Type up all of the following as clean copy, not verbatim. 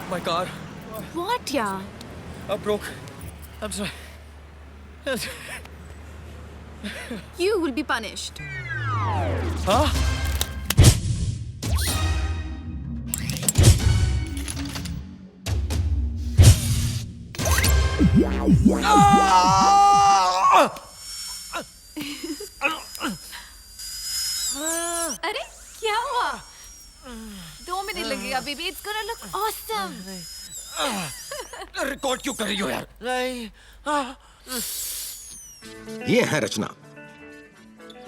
My car. What, yeah? Broke. I'm sorry. You will be punished. Huh? अरे क्या हुआ? 2 minute लगेगा baby. It's gonna look awesome. Record क्यों कर रही हो यार? नहीं. ये है रचना,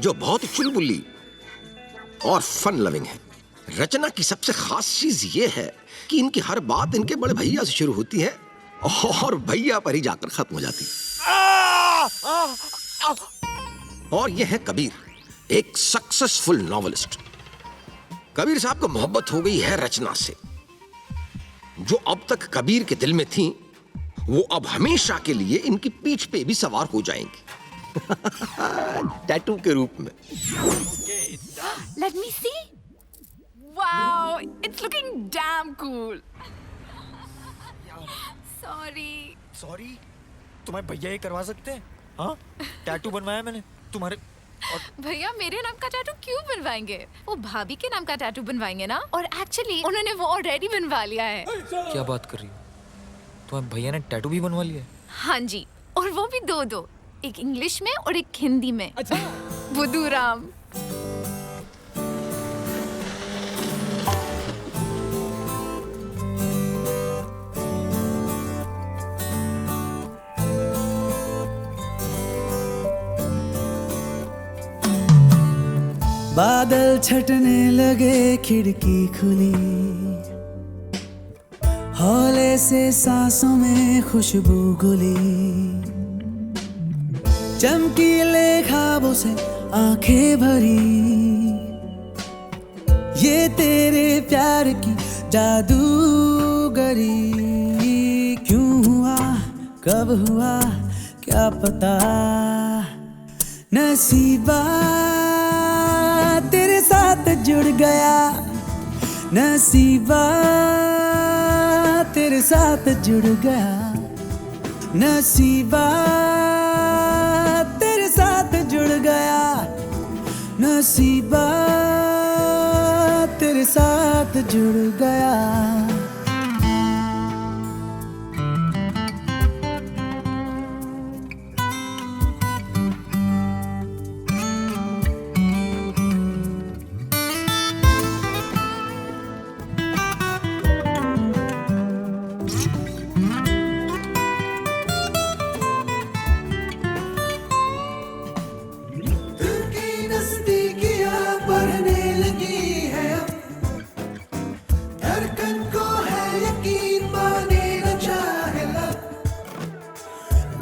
जो बहुत ही चुलबुली और फन लविंग है. रचना की सबसे खास चीज ये है कि इनकी हर बात इनके बड़े भैया से शुरू होती है और भैया पर ही जाकर खत्म हो जाती है. और ये है कबीर, एक सक्सेसफुल नॉवेलिस्ट. कबीर साहब को मोहब्बत हो गई है रचना से. जो अब तक कबीर के दिल में थी, वो अब हमेशा के लिए इनकी पीठ पे भी सवार हो जाएंगी. टैटू के रूप में. Let me see. Wow, it's looking damn cool. Sorry. Sorry. तुम्हारे भैया ये करवा सकते हैं? हाँ? टैटू बनवाया मैंने तुम्हारे. भैया मेरे नाम का टैटू क्यों बनवाएंगे? वो भाभी के नाम का टैटू बनवाएंगे ना. और एक्चुअली उन्होंने वो ऑलरेडी बनवा लिया है. क्या बात कर रही हो? तुम्हारे भैया ने टैटू भी बनवा लिया है? हाँ जी, और वो भी 2-2. एक इंग्लिश में और एक हिंदी में. अच्छा. बुधुराम. बादल छटने लगे, खिड़की खुली, हौले से सांसों में खुशबू घुली. चमकीले ख्वाबों से आंखें भरी, ये तेरे प्यार की जादूगरी. क्यों हुआ, कब हुआ, क्या पता, नसीबा तेरे साथ जुड़ गया. नसीबा तेरे साथ जुड़ गया. नसीबा तेरे साथ जुड़ गया. नसीबा तेरे साथ जुड़ गया.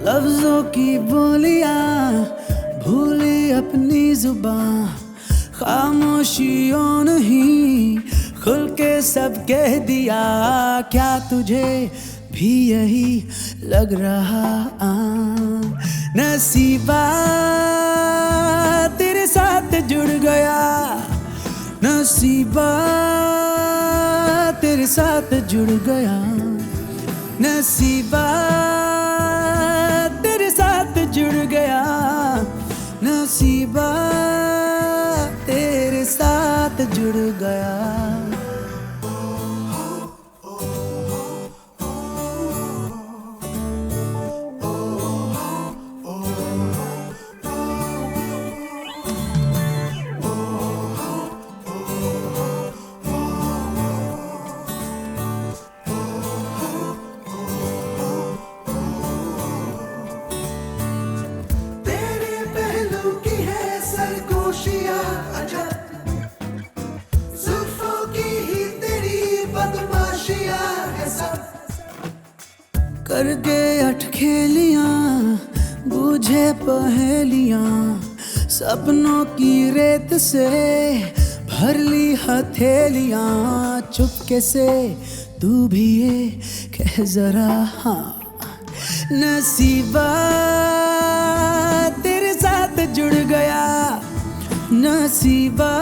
लफ्जों की बोलियां भूली अपनी जुबां, खामोशियों नहीं खुल के सब कह दिया. क्या तुझे भी यही लग रहा? नसीबा तेरे साथ जुड़ गया. नसीबा तेरे साथ जुड़ गया. नसीबा तेरे साथ जुड़ गया. नसीबा तेरे साथ जुड़ गया. खेलियां बूझे पहेलियां सपनों की रेत से भर ली हथेलियां चुपके से तू भी ये कह जरा हाँ नसीबा तेरे साथ जुड़ गया नसीबा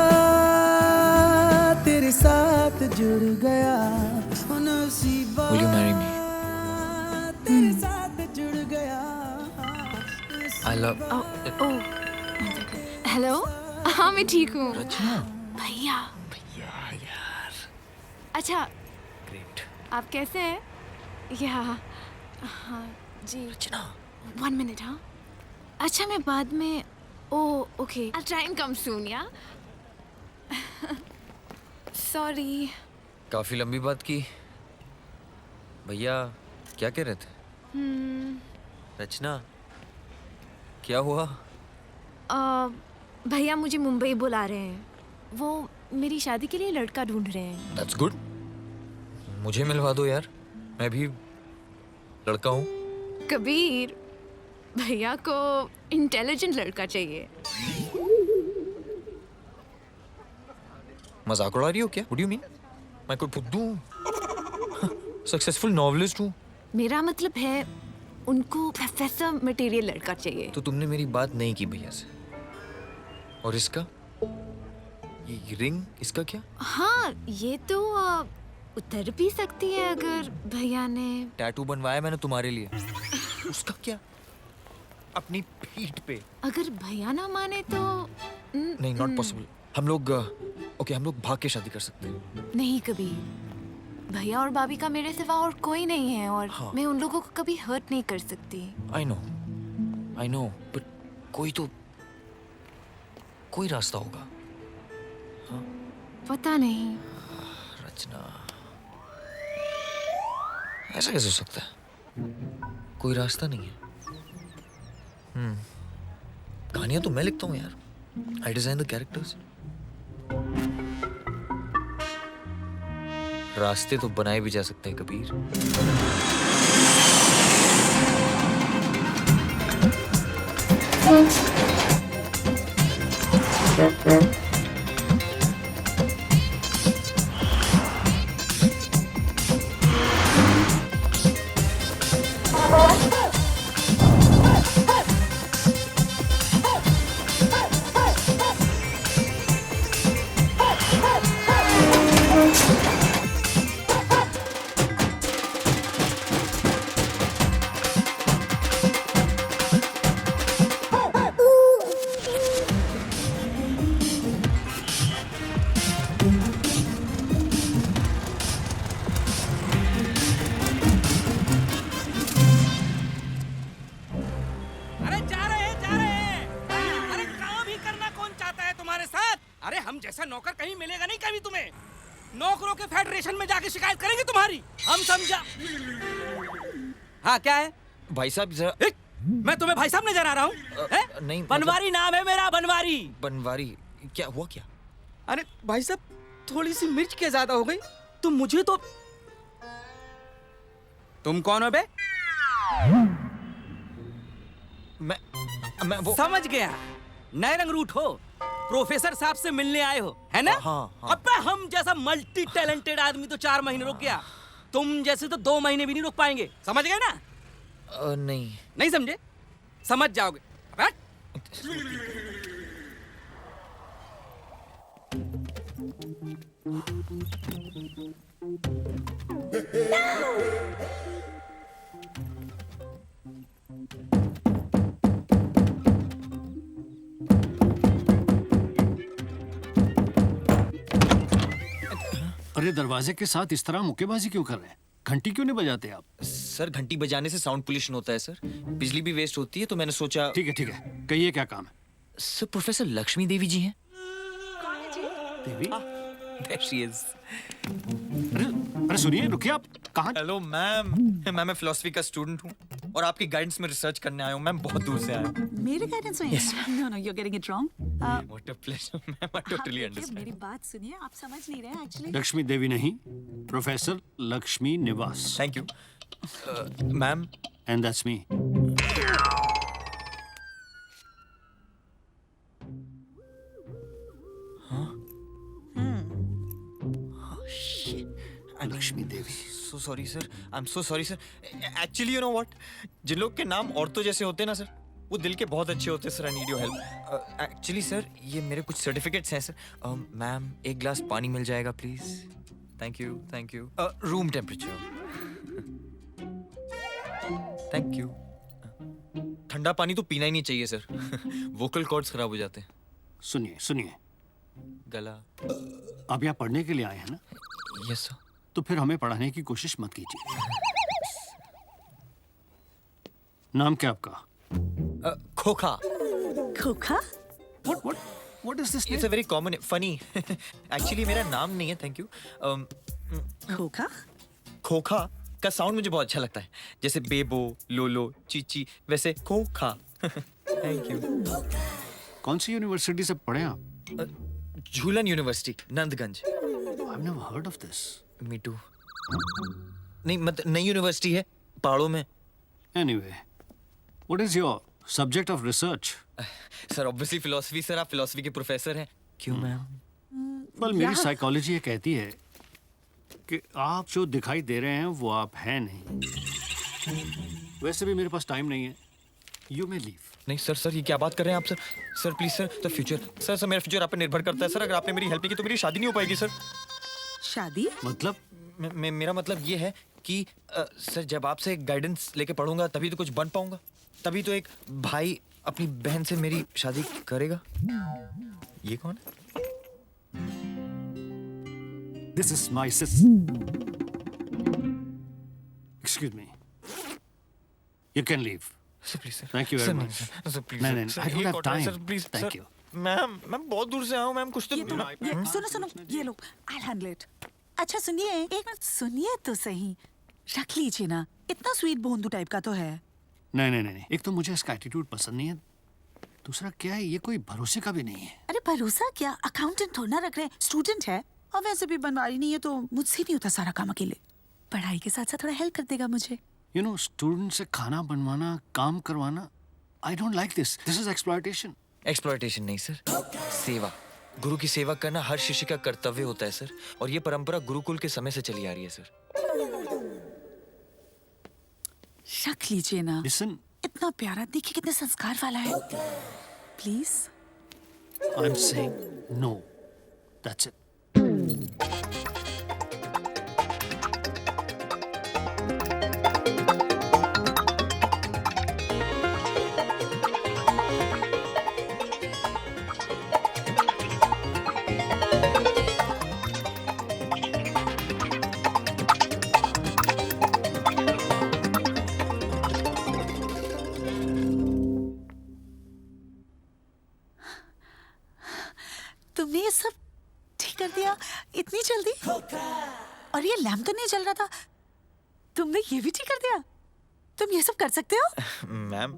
तेरे साथ जुड़ गया ओ नसीबा Will you marry me? तेरे साथ जुड़ गया I love. ओह हेलो हाँ मैं ठीक हूँ रचना. भैया यार. अच्छा Great. आप कैसे हैं या हाँ जी रचना. 1 मिनट हाँ अच्छा मैं बाद में oh okay I'll try and come soon या सॉरी काफी लंबी बात की. भैया क्या कह रहे थे? रचना क्या हुआ? भैया मुझे मुंबई बुला रहे हैं वो मेरी शादी के लिए लड़का ढूंढ रहे हैं That's good. मुझे मिलवा दो यार. मैं भी लड़का हूँ. कबीर भैया को इंटेलिजेंट लड़का चाहिए मजाक उड़ा रही हो क्या? What do you mean? मैं कोई फुद्दू हूँ? सक्सेसफुल नॉवलिस्ट हूँ. मेरा मतलब है उनको प्रोफेसर मटेरियल लड़का चाहिए तो तुमने मेरी बात नहीं की भैया से. और इसका ये रिंग इसका क्या? हाँ ये तो उतर भी सकती है अगर भैया ने टैटू बनवाया मैंने तुम्हारे लिए. उसका क्या? अपनी पीठ पे. अगर भैया ना माने तो नहीं नॉट पॉसिबल. हम लोग ओके हम लोग भाग के शादी कर सकते हैं. नहीं कभी भैया और भाभी का मेरे सिवा और कोई नहीं है और हाँ. मैं उन लोगों को कभी हर्ट नहीं कर सकती आई नो बट कोई रास्ता होगा. पता नहीं रचना ऐसा कैसे हो सकता है? कोई रास्ता नहीं है. कहानियां तो मैं लिखता हूँ यार. आई डिजाइन द कैरेक्टर्स. रास्ते तो बनाए भी जा सकते हैं कबीर. अरे जा रहे हैं अरे काम ही करना कौन चाहता है तुम्हारे साथ? अरे हम जैसा नौकर कहीं मिलेगा नहीं कभी तुम्हें. नौकरों के फेडरेशन में जाके शिकायत करेंगे तुम्हारी. हम समझा. हाँ क्या है भाई साहब जरा. मैं तुम्हें भाई साहब नजर आ रहा हूँ? नहीं बनवारी नाम है मेरा. बनवारी. बनवारी क्या हुआ क्या? अरे भाई साहब थोड़ी सी मिर्च क्या ज्यादा हो गई. तुम मुझे तो तुम कौन हो बे? मैं वो समझ गया. नए रंग रूट हो. प्रोफेसर साहब से मिलने आए हो है ना? हाँ. अबे हम जैसा मल्टी टैलेंटेड आदमी तो 4 महीने रुक गया. तुम जैसे तो 2 महीने भी नहीं रुक पाएंगे. समझ गए ना? नहीं समझे? समझ जाओगे. अबे अरे दरवाजे के साथ इस तरह मुक्केबाजी क्यों कर रहे हैं? घंटी क्यों नहीं बजाते आप? सर घंटी बजाने से साउंड पोल्यूशन होता है सर. बिजली भी वेस्ट होती है तो मैंने सोचा. ठीक है कहिए क्या काम है? सर प्रोफेसर लक्ष्मी देवी जी हैं. देवी? There she is. अरे सुनिए रुकिए आप कहाँ? Hello ma'am. मैं फिलोसफी का स्टूडेंट हूँ और आपकी गाइडेंस में रिसर्च करने आया हूँ. मैम बहुत दूर से आया हूँ. मेरे गाइडेंस में? No, you're getting it wrong. What a pleasure, ma'am. I totally देखिए, understand. मेरी बात सुनिए, आप समझ नहीं रहे एक्चुअली. लक्ष्मी देवी नहीं, professor Lakshmi Niwas. Thank you. Ma'am and that's me. Lakshmi Devi. So sorry sir, I am so sorry sir. Actually you know what, जिन लोग के नाम औरतों जैसे होते हैं ना सर, वो दिल के बहुत अच्छे होते हैं sir. I need your help. Actually sir, ये मेरे कुछ सर्टिफिकेट्स हैं सर. मैम एक ग्लास पानी मिल जाएगा please? Thank you thank you. Room temperature. Thank you. ठंडा पानी तो पीना ही नहीं चाहिए सर. वोकल कॉर्ड्स खराब हो जाते हैं. सुनिए सुनिए, गला. आप यहाँ पढ़ने के लिए आए हैं ना, यस सर. तो फिर हमें पढ़ाने की कोशिश मत कीजिए. नाम क्या आपका? खोखा. खोखा? What is this? It's a very common funny. Actually मेरा नाम नहीं है. Thank you. खोखा? खोखा का साउंड मुझे बहुत अच्छा लगता है, जैसे बेबो, लोलो, चीची, वैसे खोखा. Thank you. कौन सी यूनिवर्सिटी से पढ़े आप? Jhulan university, Nandganj. I've never heard of this. Me too. नहीं मतलब नई यूनिवर्सिटी है पहाड़ों में. Anyway, what is your subject of research? Sir obviously philosophy. Sir आप फिलोसफी के प्रोफेसर हैं. क्यों मैम? Well, मेरी साइकोलॉजी ये कहती है कि आप जो दिखाई दे रहे हैं वो आप हैं नहीं. वैसे भी मेरे पास टाइम नहीं है. You may leave. नहीं सर, सर ये क्या बात कर रहे हैं आप sir? Sir please sir. Sir future, sir sir मेरा फ्यूचर आप पे निर्भर करता है सर. अगर आपने मेरी हेल्प नहीं की तो मेरी शादी नहीं हो पाएगी सर. शादी? मतलब मेरा मतलब ये है कि सर जब आपसे गाइडेंस लेके पढ़ूंगा तभी तो कुछ बन पाऊंगा. तभी तो एक भाई अपनी बहन से मेरी शादी करेगा. ये कौन है? this is my sister. Excuse me. You can leave. Sir please sir. Thank you very sir, much. नहीं, सर प्लीज. नहीं, सर, I don't ये have कॉटन है, time. Sir please. Thank sir, you. Ma'am मैं बहुत दूर से आया हूँ मैम. कुछ तो ये सुनो सुनो, ये लो, I'll handle it. अच्छा सुनिए, एक मिनट सुनिए तो सही. रख लीजिए ना, इतना स्वीट बोंदू टाइप का तो है. नहीं नहीं नहीं, एक तो मुझे इसका एटीट्यूड पसंद नहीं है. दूसरा क्या है, ये कोई भरोसे का भी नहीं है. अरे भरोसा क्या, अकाउंटेंट थोड़ा ना रख रहे हैं, स्टूडेंट है. और वैसे भी बनवारी नहीं है तो मुझसे नहीं होता सारा काम अकेले. पढ़ाई के साथ साथ थोड़ा हेल्प कर देगा मुझे. यू नो, स्टूडेंट से खाना बनवाना, काम करवाना, I don't like this. This is exploitation. Exploitation नहीं सर, सेवा. गुरु की सेवा करना हर शिष्य का कर्तव्य होता है सर. और ये परंपरा गुरुकुल के समय से चली आ रही है सर. रख लीजिए ना. लिसन, इतना प्यारा, देखिए कितने संस्कार वाला है. Please. I am saying no. That's it. तुमने ये सब ठीक कर दिया इतनी जल्दी? और ये लैम्प तो नहीं जल रहा था, तुमने ये भी ठीक कर दिया? तुम ये सब कर सकते हो? मैम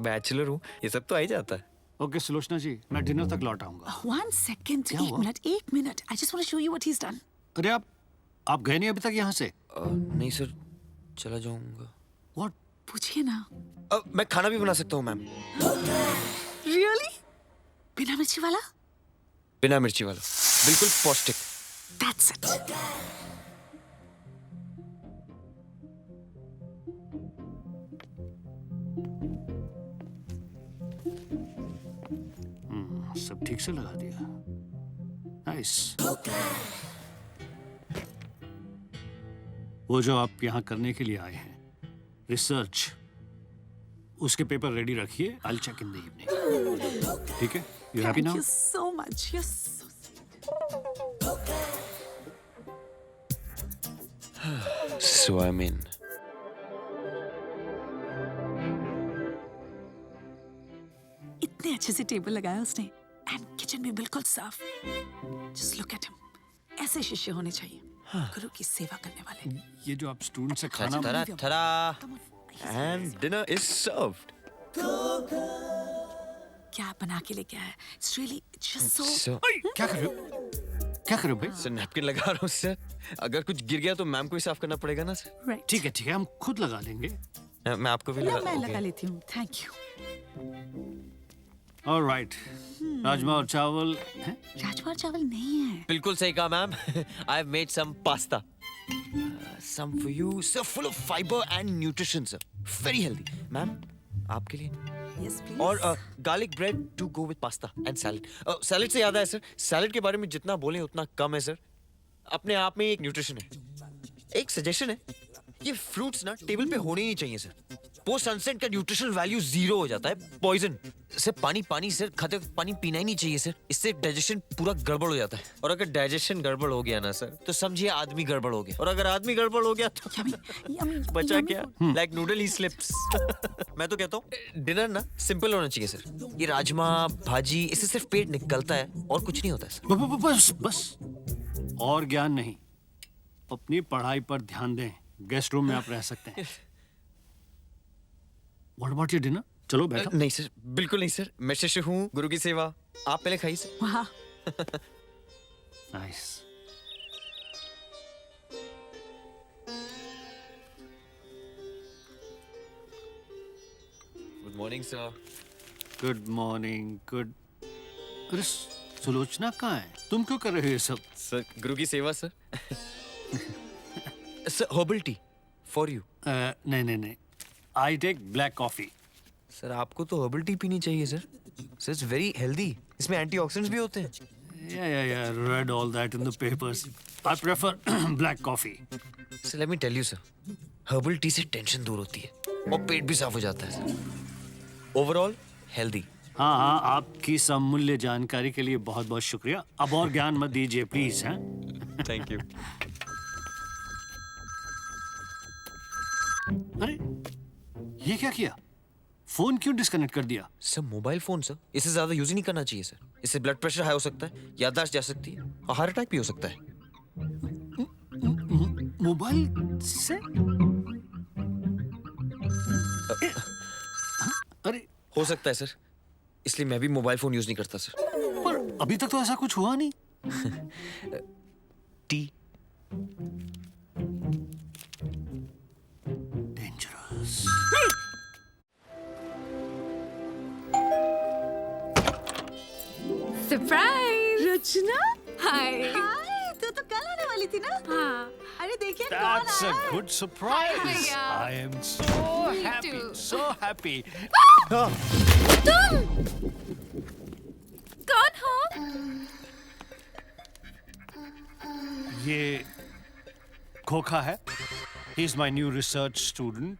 बैचलर हूँ, ये सब तो आ ही जाता है. ओके सुलोचना जी, मैं डिनर तक लौट आऊंगा. 1 सेकंड, क्या एक हुआ? मिनट, एक minute. I just want to show you what he is done. अरे आप गए नहीं अभी तक यहाँ से? नहीं सर, चला जाऊंगा. व्हाट? पूछिए ना. मैं खाना भी बना सकता हूँ मैम. रियली? बिना मिर्ची वाला? बिना मिर्ची वाला, बिल्कुल पौष्टिक. That's it. सब ठीक से लगा दिया. नाइस. वो जो आप यहाँ करने के लिए आए हैं, रिसर्च, उसके पेपर रेडी रखिए. I will check in the evening. ठीक है? You happy Thank now? you so much. You're so sweet. So I'm in. इतने अच्छे से टेबल लगाया उसने, एंड किचन भी बिल्कुल साफ. Just look at him. ऐसे शिष्य होने चाहिए, गुरु की सेवा करने वाले. ये जो आप स्टूडेंट से खाना Ta-da. And dinner is served. क्या बना के लेके आया? It's really just so. So, क्या कर रहे हो? क्या करो भाई? सर नैपकिन लगा रहा हूँ सर, अगर कुछ गिर गया तो मैम को ही साफ करना पड़ेगा ना सर। राइट ठीक है, हम खुद लगा लेंगे। मैं आपको भी मैं लगा लगा लेती हूँ, थैंक यू। ऑलराइट, राजमा और चावल हैं? राजमा और चावल नहीं है। बिल्कुल सही कहा ma'am. I have made some pasta, some for you sir, full of fibre and nutrition sir, very healthy. Ma'am आपके लिए यस प्लीज। और garlic bread to go with pasta and salad. Salad से याद आया सर, सैलेड के बारे में जितना बोलें उतना कम है सर, अपने आप में ही एक न्यूट्रिशन है। एक सजेशन है, ये फ्रूट्स ना टेबल पे होने ही नहीं चाहिए सर, पोस्ट सनसेट का न्यूट्रिशनल वैल्यू 0 हो जाता है, पॉइजन। सर पानी सर, खाते वक्त पानी पीना ही नहीं चाहिए सर, इससे डाइजेशन पूरा गड़बड़ हो जाता है, और अगर डाइजेशन गड़बड़ हो गया ना सर तो समझिए आदमी गड़बड़ हो गया, और अगर आदमी गड़बड़ हो गया तो बचा क्या, लाइक नूडल ही स्लिप्स। मैं तो कहता हूँ डिनर ना सिंपल होना चाहिए सर, ये राजमा भाजी, इससे सिर्फ पेट निकलता है और कुछ नहीं होता है सर। बस और ज्ञान नहीं, अपनी पढ़ाई पर ध्यान दें। गेस्ट रूम में आप रह सकते हैं। What about your dinner? चलो बैठो। नहीं सर, बिल्कुल नहीं सर, मैं शिष्य हूँ, गुरु की सेवा। आप पहले खाइए सर। वाह, nice. Good morning sir. Good morning. Good. अरे सुलोचना कहाँ है? तुम क्यों कर रहे हो ये सब? सर गुरु की सेवा sir. Sir herbal tea for you. नहीं, I take black coffee. Sir आपको तो हर्बल टी पीनी चाहिए sir, sir it's very healthy, इसमें एंटीऑक्सीडेंट्स भी होते हैं। Yeah, read all that in the papers. I prefer black coffee. Sir let me tell you sir, herbal tea से tension दूर होती है और पेट भी साफ हो जाता है सर, ओवरऑल हेल्दी। हाँ, आपकी समूल्य जानकारी के लिए बहुत बहुत शुक्रिया। अब और ज्ञान मत दीजिए प्लीज। हैं? Thank you. अरे ये क्या किया? फोन क्यों डिस्कनेक्ट कर दिया? सर मोबाइल फोन सर, इसे ज्यादा यूज ही नहीं करना चाहिए सर, इससे ब्लड प्रेशर हाई हो सकता है, याददाश्त जा सकती है और हार्ट अटैक भी हो सकता है। मोबाइल से? अरे हो सकता है सर, इसलिए मैं भी मोबाइल फोन यूज नहीं करता सर। पर अभी तक तो ऐसा कुछ हुआ नहीं। T dangerous. सरप्राइज। रचना, हाय। हाय, तू तो कल आने वाली थी ना? हाँ। अरे देखिए कौन That's a आया है। good surprise. भैया। I am so Me happy, too. so happy. तुम कौन हो? ये खोखा है। He is my new research student.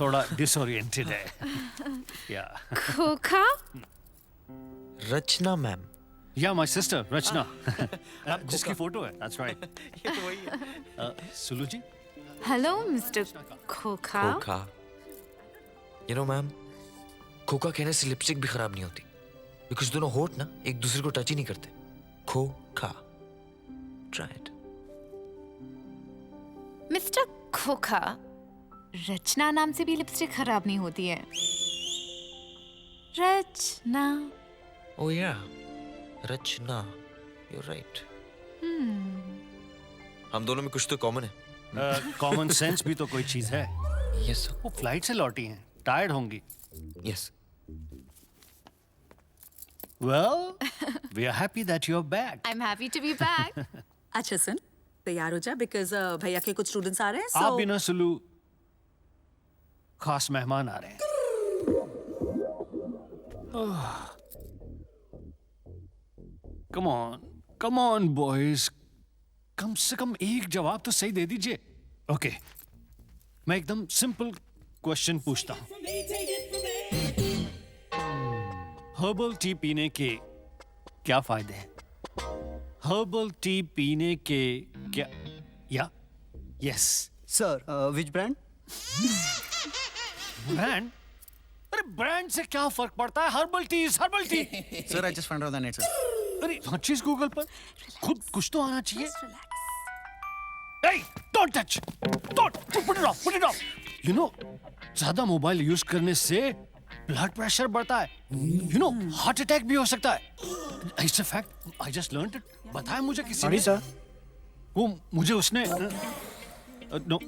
थोड़ा disoriented है। Yeah. खोखा? रचना मैम। Yeah, my sister रचना। जिसकी फोटो है। That's right. ये तो वही है। सुलू जी। हेलो मिस्टर खोखा। खोखा, यू नो मैम, खोखा कहने से लिपस्टिक भी खराब नहीं होती, बिकॉज दोनों होठ ना एक दूसरे को टच ही नहीं करते। खोखा, ट्राई इट। मिस्टर खोखा, रचना नाम से भी लिपस्टिक खराब नहीं होती है। रचना। ओह या, रचना, यू राइट। हम दोनों में कुछ तो कॉमन है। कॉमन सेंस भी तो कोई चीज है। यस वो फ्लाइट से लौटी हैं, टायर्ड होंगी। Yes. Well, we are happy that you're back. I am happy to be back. अच्छा सुन, तैयार हो जा बिकॉज भैया के कुछ स्टूडेंट्स आ रहे हैं। आप भी ना सुलू, खास मेहमान आ रहे हैं। Come on, boys. कम से कम एक जवाब तो सही दे दीजिए। ओके, मैं एकदम सिंपल क्वेश्चन पूछता हूँ। हर्बल टी पीने के क्या फायदे हैं? हर्बल टी पीने के क्या? या yes Sir, which brand? Brand? अरे ब्रांड से क्या फर्क पड़ता है? Herbal tea is herbal tea. Sir, I just found out the net, sir. अरे हर चीज गूगल पर, खुद कुछ तो आना चाहिए। Hey, don't touch! Don't! Put it off! Put it off! You know, ज्यादा मोबाइल यूज करने से ब्लड प्रेशर बढ़ता है, यू नो हार्ट अटैक भी हो सकता है। It's a fact, I just learned it. बताया मुझे किसी सॉरी ने। सर। वो मुझे उसने नो,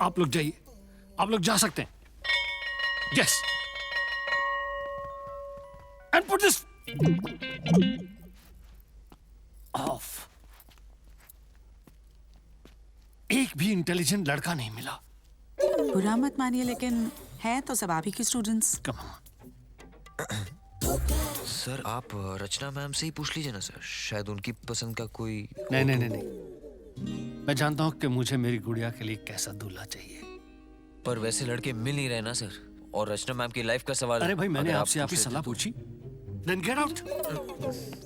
आप लोग जाइए, आप लोग जा सकते हैं। Yes, and put this of. एक भी इंटेलिजेंट लड़का नहीं मिला। बुरा मत मानिए, लेकिन है तो सब आप ही के स्टूडेंट्स। Come on. सर आप रचना मैम से ही पूछ लीजिए ना सर, शायद उनकी पसंद का कोई। नहीं नहीं नहीं नहीं, मैं जानता हूं कि मुझे मेरी गुड़िया के लिए कैसा दूल्हा चाहिए। पर वैसे लड़के मिल नहीं रहे ना सर, और रचना मैम की लाइफ का सवाल। अरे भाई, मैंने अगर आप आपसे आपकी पूछ लेते सलाह तो- पूछी। Then get out.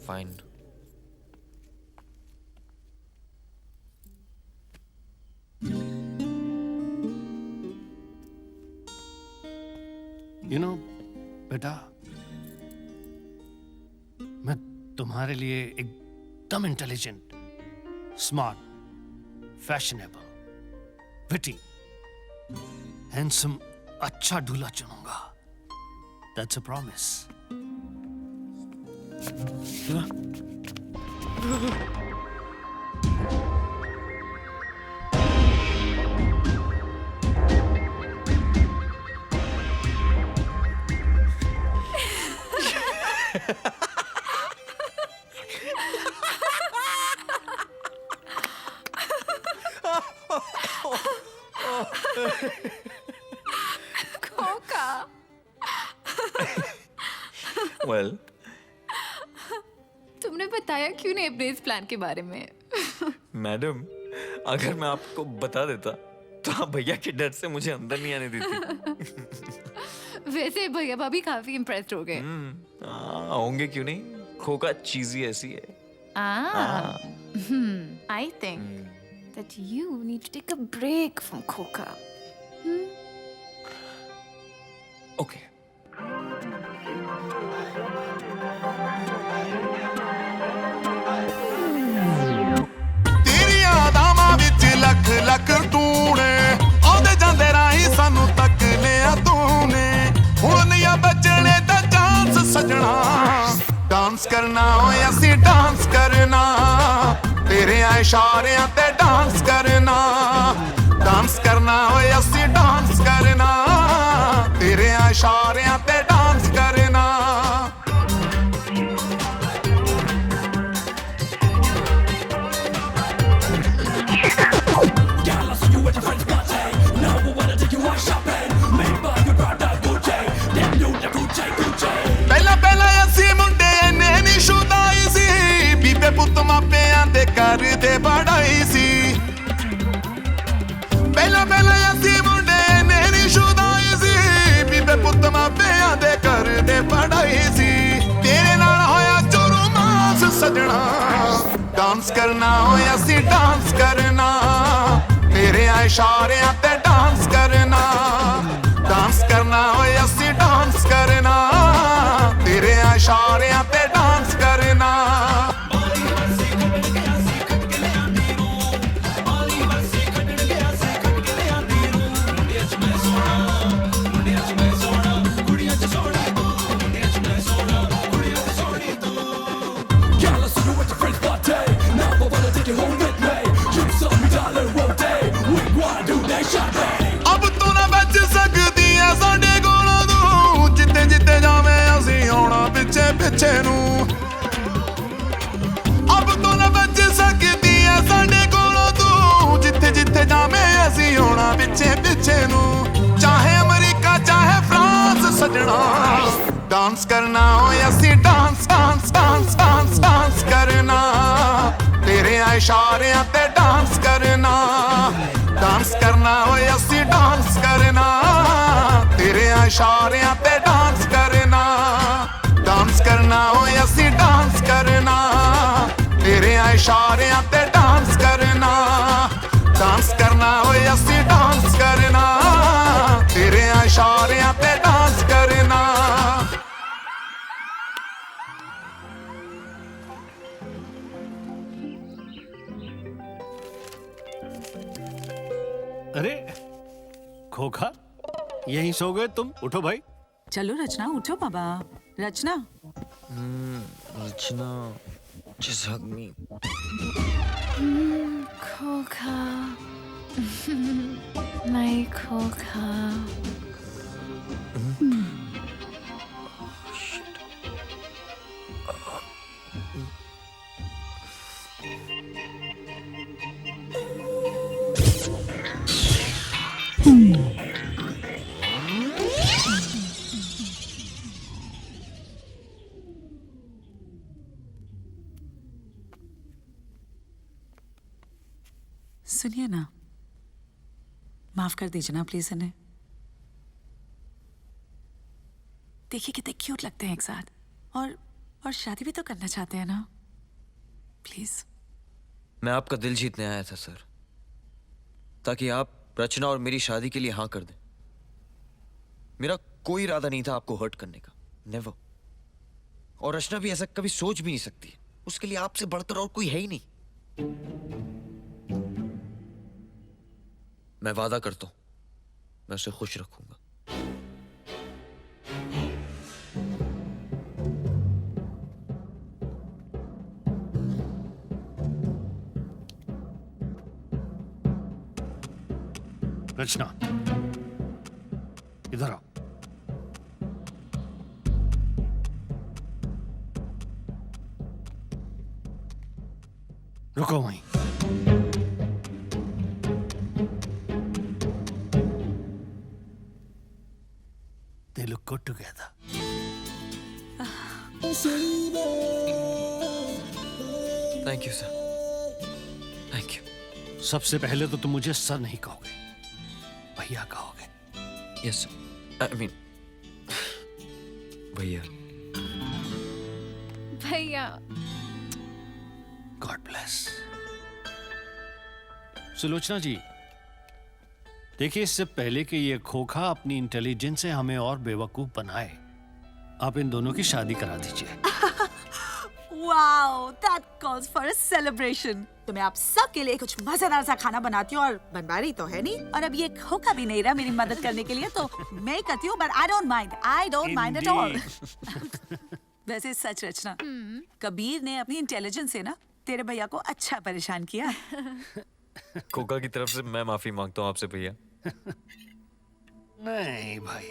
Fine. You know बेटा, मैं तुम्हारे लिए एकदम intelligent, smart, fashionable, witty, handsome अच्छा दूल्हा चुनूंगा। That's a promise. खोका। वेल, तुमने बताया क्यों नहीं अपने इस प्लान के बारे में? मैडम, अगर मैं आपको बता देता तो आप भैया के डर से मुझे अंदर नहीं आने देती। वैसे भैया भाभी काफी इम्प्रेस्ड हो गए। होंगे क्यों नहीं, खोका चीज ही ऐसी है। I think that you need to take a break from Coca. Okay. ਤੇਰੀਆਂ ਅਦਾਵਾਂ ਵਿੱਚ ਲੱਖ ਲੱਖ ਟੂਣੇ ਆਉਂਦੇ ਜਾਂਦੇ ਰਾਹੀਂ ਸਾਨੂੰ ਤੱਕ ਲਿਆ ਤੂਨੇ ਹੁਣ ਨਹੀਂ ਬਚਣੇ ਦਾ ਚਾਂਸ ਸਜਣਾ ਡਾਂਸ ਕਰਨਾ ਓਏ ਅਸੀਂ ਡਾਂਸ ਕਰਨਾ ਤੇਰੇ ਇਸ਼ਾਰਿਆਂ ਤੇ ਡਾਂਸ ਕਰਨਾ ਡਾਂਸ ਕਰਨਾ ਓਏ ਅਸੀਂ ਡਾਂਸ ਕਰਨਾ ਤੇਰੇ ਇਸ਼ਾਰਿਆਂ ਤੇ ਡਾਂਸ ਕਰਨਾ ਪਹਿਲਾਂ ਪਹਿਲਾਂ ਅਸੀਂ ਮੁੰਡੇ ਇੰਨੇ ਨਹੀਂ ਸ਼ੁਦਾਈ ਸੀ ਬੀਬੇ ਪੁੱਤ ਮਾਪਿਆਂ ਦੇ ਘਰ ਦੇ ਬੜਾਈ ਸੀ ਪਹਿਲਾਂ ਪਹਿਲਾਂ ਅਸੀਂ ਮੁੰਡੇ ਇੰਨੇ ਨਹੀਂ ਸ਼ੁਦਾਈ ਸੀ ਬੀਬੇ ਪੁੱਤ ਮਾਪਿਆਂ ਦੇ ਘਰ ਦੇ ਬੜਾਈ ਸੀ ਤੇਰੇ ਨਾਲ ਹੋਇਆ ਜੋ ਰੋਮਾਂਸ ਸਜਣਾ ਡਾਂਸ ਕਰਨਾ ਹੋਇਆ ਅਸੀਂ ਡਾਂਸ ਕਰਨਾ ਤੇਰੇ ਇਸ਼ਾਰਿਆਂ ਤੇ ਡਾਂਸ ਕਰਨਾ डांस करना होए अस्सी डांस करना तेरे इशारियां पे डांस करना अब तू ना बच सकती है साडे कोलों तू जिते जिते जावे ਅਸੀਂ ਆਉਣਾ ਪਿੱਛੇ ਪਿੱਛੇ ਨੂੰ अब तू ना बच सकती है साडे कोलों तू जिथे जिथे जावे ਅਸੀਂ ਆਉਣਾ ਪਿੱਛੇ ਪਿੱਛੇ ਨੂੰ चाहे अमेरिका चाहे फ्रांस सजना डांस करना होए ਅਸੀਂ dance dance dance dance dance करना तेरे इशारियां ते डांस करना डांस करना होए ਅਸੀਂ डांस करना तेरे इशारियां ते डांस करना डांस करना होए ਅਸੀਂ डांस करना तेरे इशारियां ते डांस करना डांस करना होए ਅਸੀਂ डांस करना तेरे इशारियां ते डांस करना अरे खोखा, यहीं सो गए तुम? उठो भाई। चलो रचना, उठो बाबा। रचना, रचना, just hug me. खोखा, मैं खोखा। सुनिए ना, माफ कर दीजिए ना प्लीज इन्हें। देखिए कितने क्यूट लगते हैं एक साथ, और शादी भी तो करना चाहते हैं ना, प्लीज। मैं आपका दिल जीतने आया था सर, ताकि आप रचना और मेरी शादी के लिए हाँ कर दें। मेरा कोई इरादा नहीं था आपको हर्ट करने का, नेवर। और रचना भी ऐसा कभी सोच भी नहीं सकती। उसके लिए आपसे बढ़कर और कोई है ही नहीं। मैं वादा करता हूं, मैं उसे खुश रखूंगा। रचना, इधर आओ। रुको वहीं। They look good together. Thank you sir, thank you. सबसे पहले तो तुम मुझे सर नहीं कहोगे, भैया कहोगे। यस सर, आई मीन भैया। भैया। God bless. सुलोचना जी, देखिए, इससे पहले कि ये खोखा अपनी इंटेलिजेंस से हमें और बेवकूफ बनाए, आप इन दोनों की शादी करा दीजिए। Wow, that calls for a celebration. तो मैं आप सब के लिए कुछ मजेदार सा खाना बनाती हूँ, और बनवा रही तो है नहीं, और अब ये खोखा भी नहीं रहा मेरी मदद करने के लिए, तो मैं करती हूँ, but I don't mind at all. वैसे सच रचना, कबीर ने अपनी इंटेलिजेंस से ना तेरे भैया को अच्छा परेशान किया। खोखा की तरफ से मैं माफी मांगता हूँ आपसे भैया। नहीं भाई,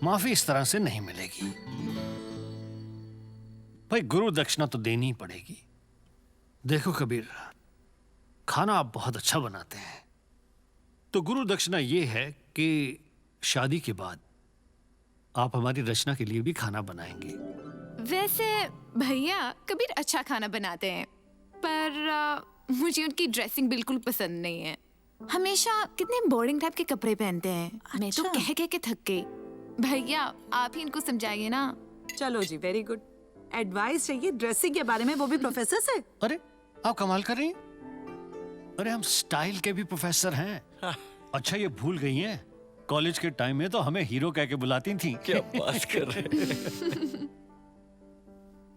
माफी इस तरह से नहीं मिलेगी। भाई, गुरु दक्षिणा तो देनी ही पड़ेगी। देखो कबीर, खाना आप बहुत अच्छा बनाते हैं, तो गुरु दक्षिणा ये है कि शादी के बाद आप हमारी रचना के लिए भी खाना बनाएंगे। वैसे भैया कबीर अच्छा खाना बनाते हैं, पर मुझे उनकी ड्रेसिंग बिल्कुल पसंद नहीं है। हमेशा कितने बोरिंग टाइप के कपड़े पहनते हैं। मैं तो कह के थक गई। भैया आप ही इनको समझाइए ना। चलो जी, वेरी गुड। एडवाइस चाहिए ड्रेसिंग के बारे में, वो भी प्रोफेसर से। अरे आप कमाल कर रही हैं। अरे हम स्टाइल के भी प्रोफेसर हैं। अच्छा, ये भूल गई हैं, कॉलेज के टाइम में तो हमें हीरो कह के बुलाती थी। क्या बात कर रहे हैं।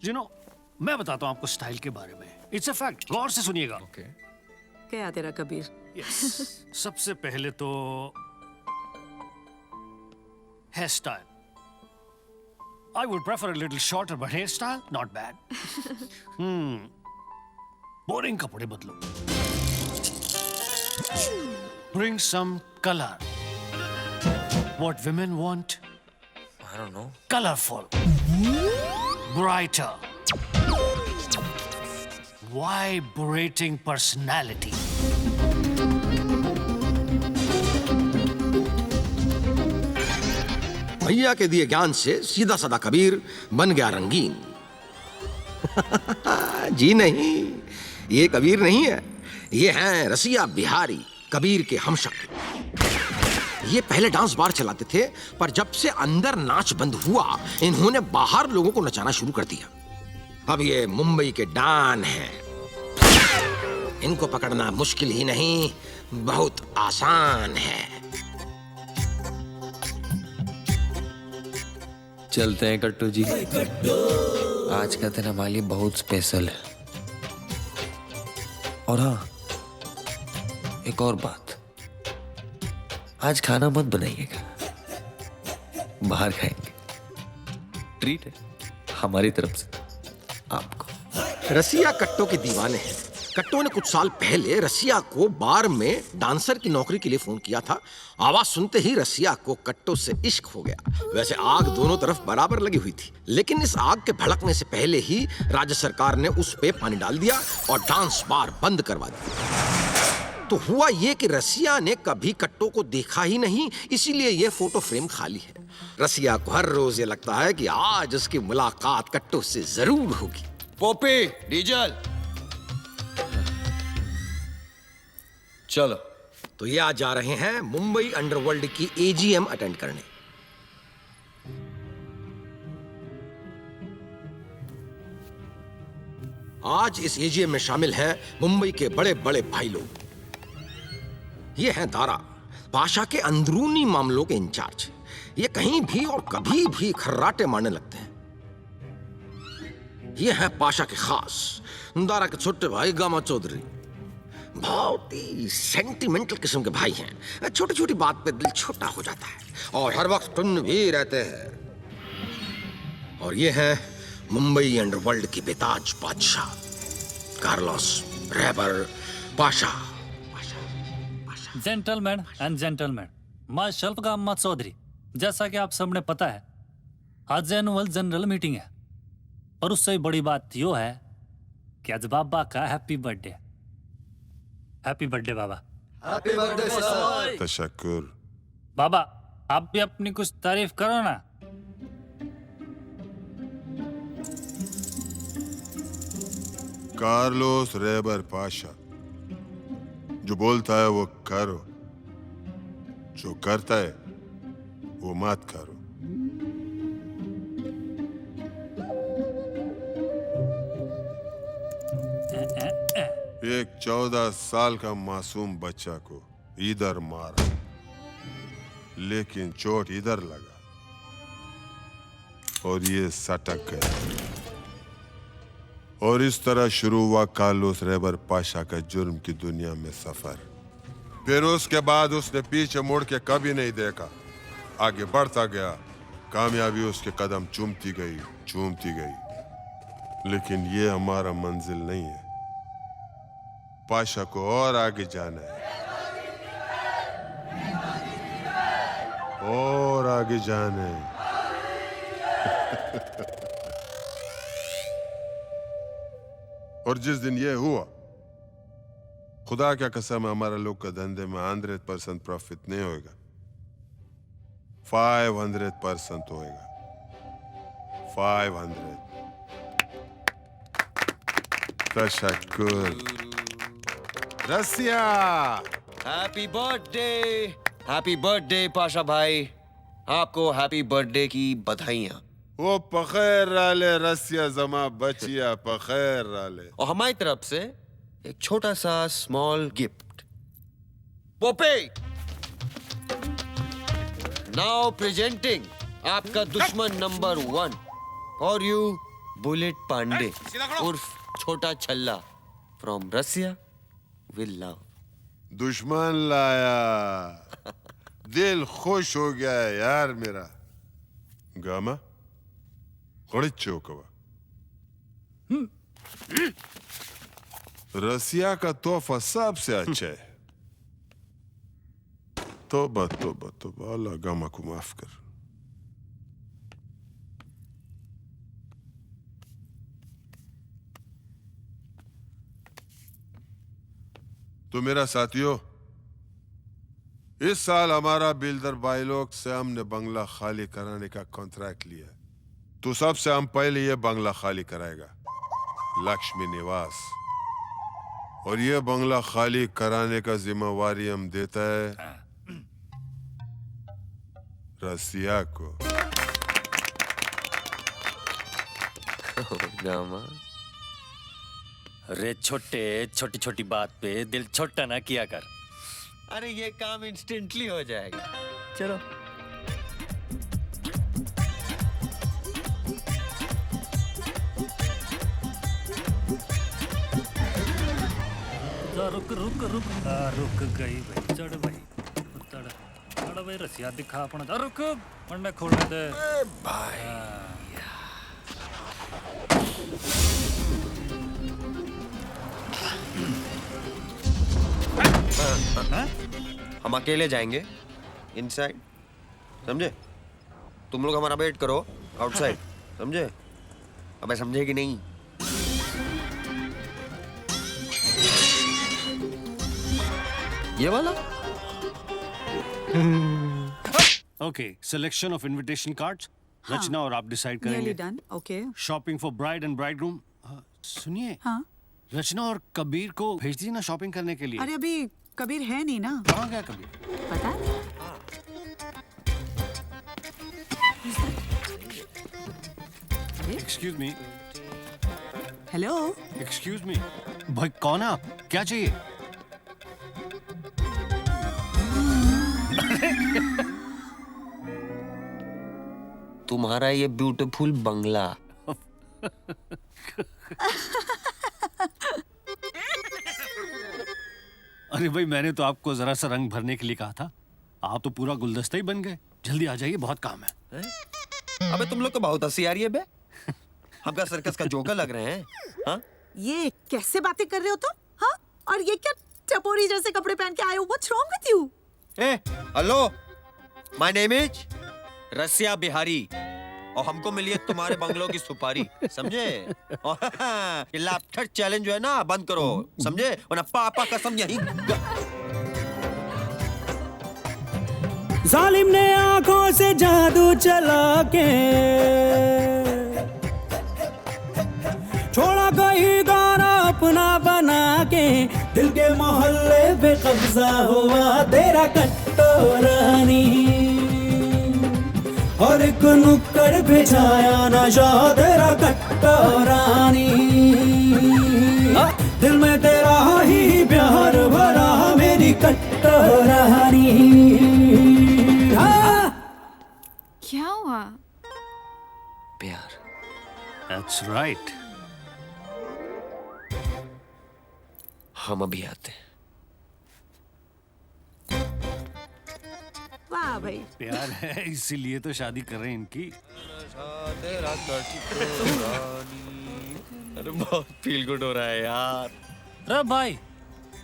You know, मैं बताता हूँ आपको स्टाइल के बारे में। इट्स अ फैक्ट, गौर से सुनिएगा। क्या तेरा कबीर? यस। सबसे पहले तो hair style. I would prefer a little shorter, but hairstyle not bad. Boring कपड़े बदलो। Bring some color. What women want? I don't know. Colorful. Brighter. Vibrating personality. भैया के दिए ज्ञान से सीधा साधा कबीर बन गया रंगीन। जी नहीं, ये कबीर नहीं है, ये हैं रसिया बिहारी, कबीर के हमशक्ल। ये पहले डांस बार चलाते थे, पर जब से अंदर नाच बंद हुआ, इन्होंने बाहर लोगों को नचाना शुरू कर दिया। अब ये मुंबई के डॉन हैं। इनको पकड़ना मुश्किल ही नहीं, बहुत आसान है। चलते हैं कट्टू जी। आज का दिन हमारे लिए बहुत स्पेशल है। और हाँ, एक और बात, आज खाना मत बनाइएगा, बाहर खाएंगे, ट्रीट है हमारी तरफ से आपको। रसिया कट्टो के दीवाने हैं। कट्टो ने कुछ साल पहले रसिया को बार में डांसर की नौकरी के लिए फोन किया था। आवाज सुनते ही रसिया को कट्टो से इश्क हो गया। वैसे आग दोनों तरफ बराबर लगी हुई थी, लेकिन इस आग के भड़कने से पहले ही राज्य सरकार ने उस पे पानी डाल दिया और डांस बार बंद करवा दिया। तो हुआ ये कि रसिया ने कभी कट्टो को देखा ही नहीं, इसीलिए ये फोटो फ्रेम खाली है। रसिया को हर रोज ये लगता है कि आज उसकी मुलाकात कट्टो से जरूर होगी। पोपी, डीजल, चलो। तो ये आज जा रहे हैं मुंबई अंडरवर्ल्ड की एजीएम अटेंड करने। आज इस एजीएम में शामिल हैं मुंबई के बड़े बड़े भाई लोग। ये हैं दारा, पाशा के अंदरूनी मामलों के इंचार्ज। ये कहीं भी और कभी भी खर्राटे मारने लगते हैं। ये है पाशा के खास, दारा के छोटे भाई गामा चौधरी। बहुत ही सेंटिमेंटल किस्म के भाई हैं। छोटी छोटी बात पे दिल छोटा हो जाता है और हर वक्त टुन्न भी रहते हैं। और ये है मुंबई अंडरवर्ल्ड की बेताज बादशाह Carlos rebar Pasha. Gentleman and gentleman, मैं शल्प गामा चौधरी। जैसा कि आप सबने पता है, आज एनुअल जनरल मीटिंग है और उससे बड़ी बात यो है कि आज बाबा का हैप्पी बर्थडे। हैप्पी बर्थडे बाबा। Happy birthday sir. तशक्कुर। बाबा आप भी अपनी कुछ तारीफ करो ना। कार्लोस रेबर पाशा, जो बोलता है वो करो, जो करता है वो मत करो। एक 14 साल का मासूम बच्चा को इधर मारा, लेकिन चोट इधर लगा और ये सटक गया। और इस तरह शुरू हुआ कार्लोस रेबर पाशा का जुर्म की दुनिया में सफर। फिर उसके बाद उसने पीछे मुड़ के कभी नहीं देखा, आगे बढ़ता गया। कामयाबी उसके कदम चूमती गई। लेकिन ये हमारा मंजिल नहीं है। पाशा को और आगे जाना है, और आगे जाना है। और जिस दिन ये हुआ, खुदा क्या कसम है, हमारा लोग का धंधे में 100% प्रॉफिट नहीं होगा, 500% होएगा। 500। तशक्कुर। रसिया, हैप्पी बर्थडे पाशा भाई। आपको हैप्पी बर्थडे की बधाइयाँ। वो पखैर राले रसिया जमा बचिया पखैर राले। और हमारी तरफ से एक छोटा सा small gift. Pope, now presenting आपका दुश्मन नंबर 1 और यू, बुलेट पांडे उर्फ छोटा छल्ला फ्रॉम रसिया विल लव। दुश्मन लाया, दिल खुश हो गया यार मेरा। गामा बड़ी चौकवा। रसिया का तोहफा सबसे अच्छा है। तोबा तोबा तोबा, अल्लाह गामा को माफ कर। तो मेरा साथियों, इस साल हमारा बिल्डर भाई लोग से हमने बंगला खाली कराने का कॉन्ट्रैक्ट लिया। तो सबसे हम पहले ये बंगला खाली कराएगा, लक्ष्मी निवास। और ये बंगला खाली कराने का जिम्मेवारी हम देता है रसिया को। गामा, अरे छोटे छोटी छोटी बात पे दिल छोटा ना किया कर। अरे ये काम इंस्टेंटली हो जाएगा। चलो। रुक रुक रुक रुक गई भाई। चढ़ भाई, चढ़ बड़ा भाई रसिया दिखा अपना रुक मंडे खोलने दे हम अकेले जाएंगे इनसाइड, समझे? तुम लोग हमारा वेट करो आउटसाइड, समझे? अबे समझे कि नहीं? ये वाला? Okay, selection of invitation cards Rachna और आप डिसाइड करेंगे। Done. Okay. Shopping for bride and bridegroom. सुनिए, हाँ। रचना और कबीर को भेज दी ना शॉपिंग करने के लिए। अरे अभी कबीर है नहीं ना। कहाँ गया कबीर? पता नहीं। Excuse me, hello. Excuse me, भाई कौन है आप? क्या चाहिए? तुम्हारा ये ब्यूटीफुल बंगला। अरे भाई, मैंने तो आपको जरा सा रंग भरने के लिए कहा था, आप तो पूरा गुलदस्ता ही बन गए। जल्दी आ जाइए, बहुत काम है। अबे तुम लोग को बहुत हंसी आ रही है बे। हम क्या सर्कस का जोकर लग रहे हैं? हाँ? ये कैसे बातें कर रहे हो तुम? हाँ? और ये क्या टपोरी जैसे कपड़े पहन के आए हो? What's wrong with you? Hello, my name is Rasiya Bihari और हमको मिली है तुम्हारे बंगलों की सुपारी, समझे? ये लाफ्टर चैलेंज जो है ना, बंद करो, समझे? वरना पापा कसम यहीं जालिम ने आंखों से जादू चला के छोड़ा कहीं गाना अपना बना के, दिल के मोहल्ले पे कब्जा हुआ तेरा कटोरानी, और एक नुक्कड़ पे छाया नशा तेरा कटोरानी, दिल में तेरा ही प्यार भरा मेरी कटोरानी। क्या हुआ? प्यार। That's right. हम अभी आते हैं। वाह भाई। प्यार है इसीलिए तो शादी कर रहे हैं इनकी। अरे बहुत फील गुड हो रहा है यार। अरे भाई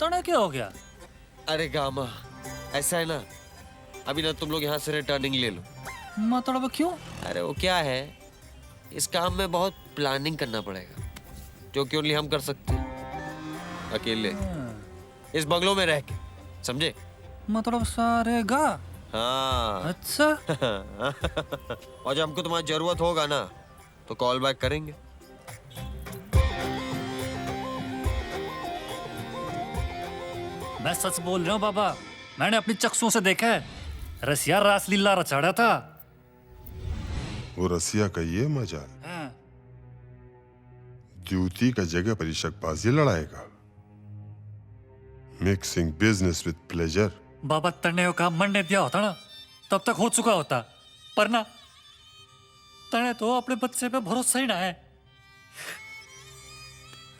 तोड़े क्या हो गया? अरे गामा, ऐसा है ना, अभी ना तुम लोग यहाँ से रिटर्निंग ले लो। मतलब क्यों? अरे वो क्या है, इस काम में बहुत प्लानिंग करना पड़ेगा, जो कि ओनली हम कर सकते हैं अकेले, इस बंगलों में रह के, समझे? मतलब सारे गा। हाँ। अच्छा। और जब हमको तुम्हारी जरूरत होगा ना, तो कॉल बैक करेंगे। मैं सच बोल रहा हूँ बाबा, मैंने अपनी चक्षुओं से देखा है, रसिया रासलीला रचा रहा था। वो रसिया का ये मजाल, ड्यूटी का जगह पर शकबाजी लड़ाएगा। Mixing business with pleasure. बाबा तने का मन ने दिया होता ना, तब तक हो चुका होता, पर ना तने तो अपने बच्चे पे भरोसा ही ना है।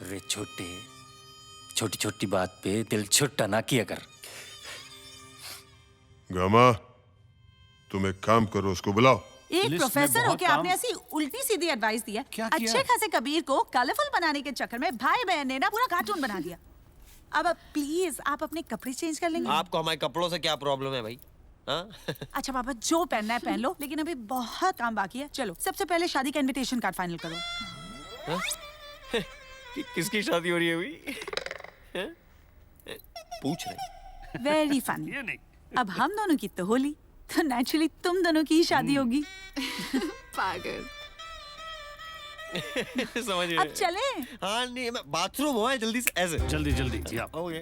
रे छोटे, छोटी छोटी बात पे दिल छोटा ना किया कर। गामा, तुम एक काम करो, उसको बुलाओ। एक प्रोफेसर होके आपने ऐसी उल्टी सीधी एडवाइस दी है। अच्छे खासे कबीर को कलरफुल बनाने के चक्कर में भाई बहन ने ना पूरा कार्टून बना दिया। अब प्लीज आप अपने कपड़े चेंज कर लेंगे? आपको हमारे कपड़ों से क्या प्रॉब्लम है भाई? हाँ? अच्छा पापा, जो पहनना है पहन लो, लेकिन अभी बहुत काम बाकी है। चलो सबसे पहले शादी का इनविटेशन कार्ड फाइनल करो। किसकी शादी हो रही है अभी? पूछ रहे। Very funny. अब हम दोनों की तो होली, तो नेचुरली तुम दोनों की ही शादी होगी। पागल। समझ रहे? अब चले? हाँ नहीं, बाथरूम हो, जल्दी से ऐसे। जल्दी जल्दी जी आप। ओके।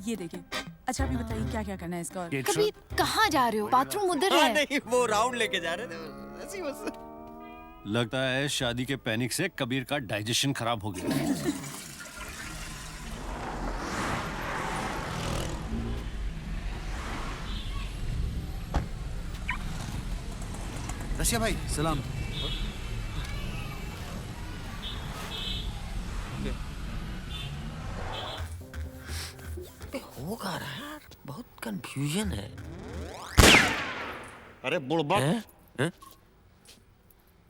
ये देखिए। अच्छा अभी बताइए क्या क्या करना है इसका? और कभी कहाँ जा रहे हो? बाथरूम उधर है। नहीं, वो राउंड लेके जा रहे थे, ऐसी बस। लगता है शादी के पैनिक से कबीर का डाइजेशन खराब हो गया। रशिया भाई सलाम। हो रहा है यार, बहुत कंफ्यूजन है। अरे बुड़बक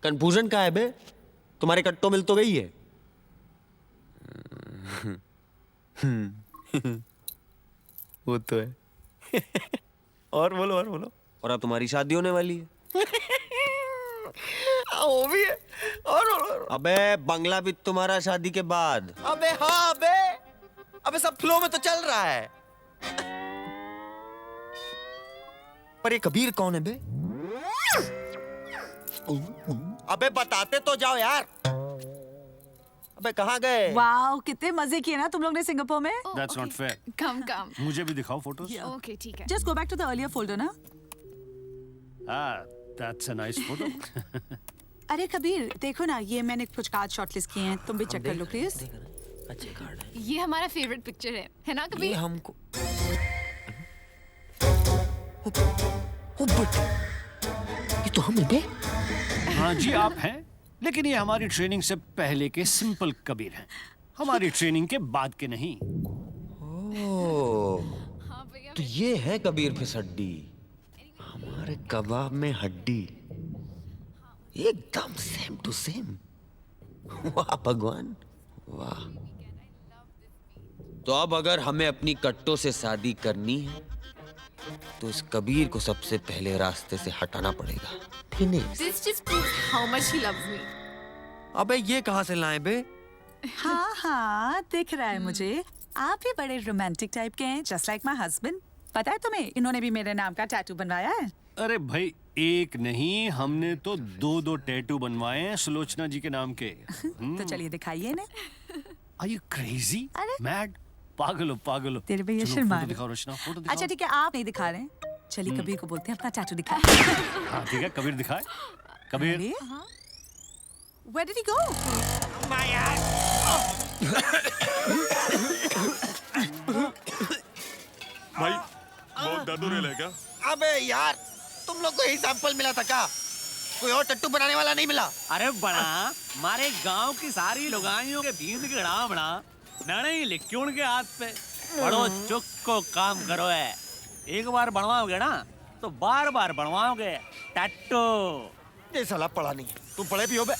कंफ्यूजन का है बे? तुम्हारे कट्टो मिल तो गई है। वो तो है। और बोलो। और अब तुम्हारी शादी होने वाली है। वो भी है। और अबे बंगला भी तुम्हारा शादी के बाद। अबे हाँ अबे सब फ्लो में तो चल रहा है। पर ये कबीर कौन है बे? अबे बताते तो जाओ यार। अबे कहाँ गए? वाओ, कितने मजे किए ना तुम लोग ने सिंगापुर में। That's not fair. कम मुझे भी दिखाओ फोटोज। ओके ठीक है। Just go back to the earlier folder ना। That's a nice photo. अरे कबीर देखो ना, ये मैंने कुछ कार्ड शॉर्टलिस्ट किए हैं, तुम भी चेक कर लो प्लीज। अच्छे कार्ड है। ये हमारा फेवरेट पिक्चर है ना कबीर? ये हमको ये तो हम बे। हाँ जी आप हैं, लेकिन ये हमारी ट्रेनिंग से पहले के सिंपल कबीर हैं, हमारी ट्रेनिंग के बाद के नहीं। ओह, तो ये है कबीर फिसड्डी, हमारे कबाब में हड्डी, एकदम सेम टू सेम। वाह भगवान वाह। तो अब अगर हमें अपनी कट्टों से शादी करनी है तो इस कबीर को सबसे पहले रास्ते से हटाना पड़ेगा। This just proves how much he loves me. अबे ये कहाँ से लाए बे? हाँ दिख रहा है मुझे, आप भी बड़े रोमांटिक टाइप के हैं, जस्ट लाइक माय हस्बैंड। पता है तुम्हें, इन्होंने भी मेरे नाम का टैटू बनवाया है। अरे भाई एक नहीं, हमने तो 2 टैटू बनवाए हैं सुलोचना जी के नाम के। तो चलिए दिखाइए ना। Are you crazy? अरे मैड, पागल हो। तेरे भैया चलो, शर्मा फोटो रहे। दिखाओ रचना, फोटो दिखाओ। अच्छा ठीक है, आप नहीं दिखा रहे हैं, चलिए कबीर को बोलते हैं अपना टैटू दिखा। हाँ ठीक है, कबीर दिखाए। Kabir Where did he go? भाई बहुत दर्द हो रहा है क्या? अबे यार तुम लोग को ही सैंपल मिला था क्या? कोई और टट्टू बनाने वाला नहीं मिला? अरे बना हमारे गांव की सारी लुगाइयों के बीच के गड़ा बना नहीं लिखी उनके हाथ पे। बड़ो चुप को काम करो है, एक बार बनवाओगे ना तो बार बार बनवाओगे टट्टू। ये साला पढ़ा नहीं, तुम पढ़े भी हो बे?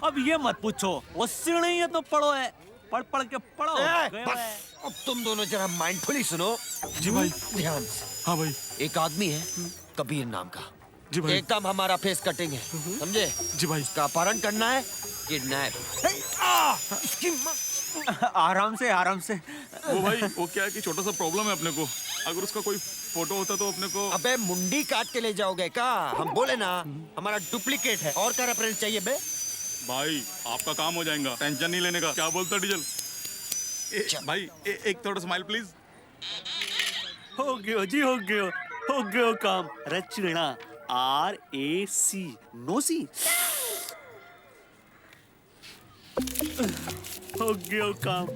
अब ये मत पूछो, उससे नहीं है तो पढ़ो है, पढ़ के पढ़ो। बस अब तुम दोनों जरा माइंडफुली सुनो। जी भाई। ध्यान से। हाँ भाई। एक आदमी है कबीर नाम का, जी भाई। एकदम हमारा फेस कटिंग है, समझे? जी भाई। इसका अपहरण करना है, किडनैप। आराम से वो भाई वो क्या है कि छोटा सा प्रॉब्लम है अपने को, अगर उसका कोई फोटो होता तो अपने को। अबे मुंडी काट के ले जाओगे क्या? हम बोले ना हमारा डुप्लीकेट है, और क्या रेफरेंस चाहिए बे? भाई आपका काम हो जाएगा, टेंशन नहीं लेने का। क्या बोलता डीजल? भाई एक थोड़ा स्माइल प्लीज। हो गयो जी, हो गयो काम। रचना RAC नोसी हो गयो काम।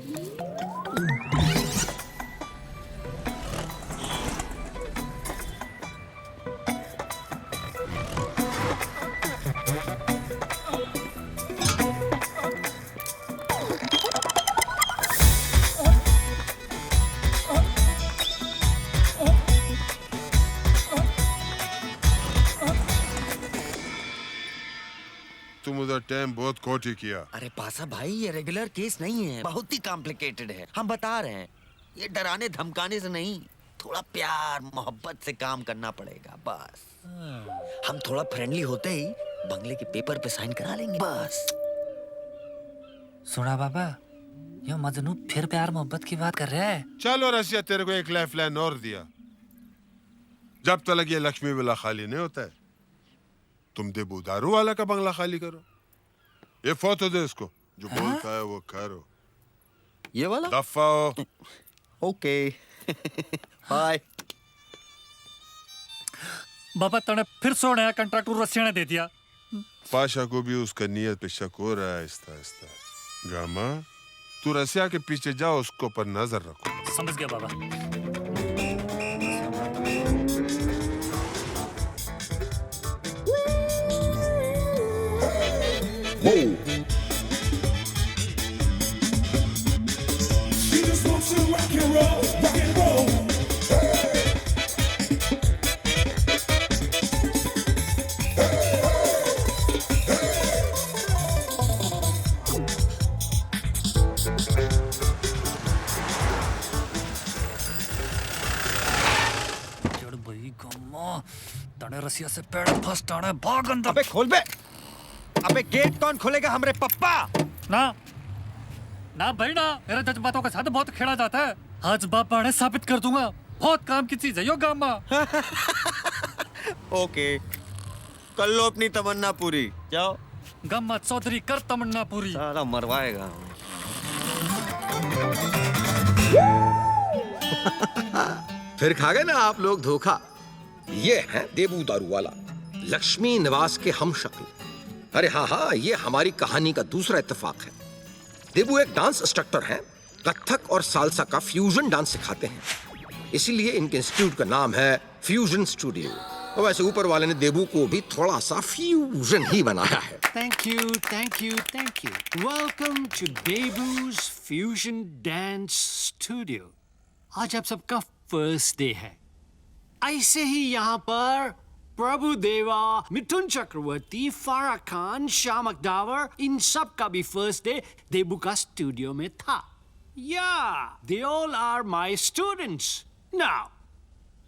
तुम उधर टाइम बहुत खोटी किया। अरे पासा भाई ये रेगुलर केस नहीं है, बहुत ही कॉम्प्लिकेटेड है। हम बता रहे हैं, ये डराने धमकाने से नहीं, थोड़ा प्यार मोहब्बत से काम करना पड़ेगा बस। हम थोड़ा फ्रेंडली होते ही बंगले के पेपर पे साइन करा लेंगे बस। सुना बाबा, ये मजनू फिर प्यार मोहब्बत की बात कर रहा है। चलो रसिया, तेरे को एक लाइफ लाइन और दिया, जब तक ये लक्ष्मी विला खाली नहीं होता है तुम देबूदारू वाला का बंगला खाली करो। ये फोटो दे इसको, जो बोलता है वो करो। ये वाला? दफा हो। Okay bye. बाबा तने फिर सो नया कॉन्ट्रैक्ट रसिया ने दे दिया। पाशा को भी उसका नियत पे शक हो रहा है आहिस्ता आहिस्ता। गामा तू रसिया के पीछे जाओ, उसको पर नजर रखो। समझ गया बाबा। रसिया से पेड़ फर्स्ट आना है, भाग अंदर। अबे खोल बे। अबे गेट कौन खोलेगा? हमरे पप्पा। ना ना भाई ना, मेरे जज्बातों के साथ बहुत खेला जाता है। आज बापा ने साबित कर दूंगा, बहुत काम की चीज है यो गामा। ओके, कर लो अपनी तमन्ना पूरी, जाओ। गामा चौधरी कर तमन्ना पूरी। साला मरवाएगा। फिर खा गए ना आप लोग धोखा। ये है देबू दारू वाला, लक्ष्मी निवास के हम शक्ल। अरे हाँ हाँ, ये हमारी कहानी का दूसरा इत्तेफाक है। देबू एक डांस इंस्ट्रक्टर हैं, कथक और सालसा का फ्यूजन डांस सिखाते हैं, इसीलिए इनके इंस्टीट्यूट का नाम है फ्यूजन स्टूडियो। और वैसे ऊपर वाले ने देबू को भी थोड़ा सा फ्यूजन ही बनाया है। Thank you, thank you, thank you. Welcome to Debu's Fusion Dance Studio. आज आप सबका फर्स्ट डे है। ऐसे ही यहाँ पर प्रभु देवा, मिथुन चक्रवर्ती, फारा खान, श्याम अकदावर, इन सब का भी फर्स्ट डे देबू का स्टूडियो में था। Yeah, they all are my students. Now,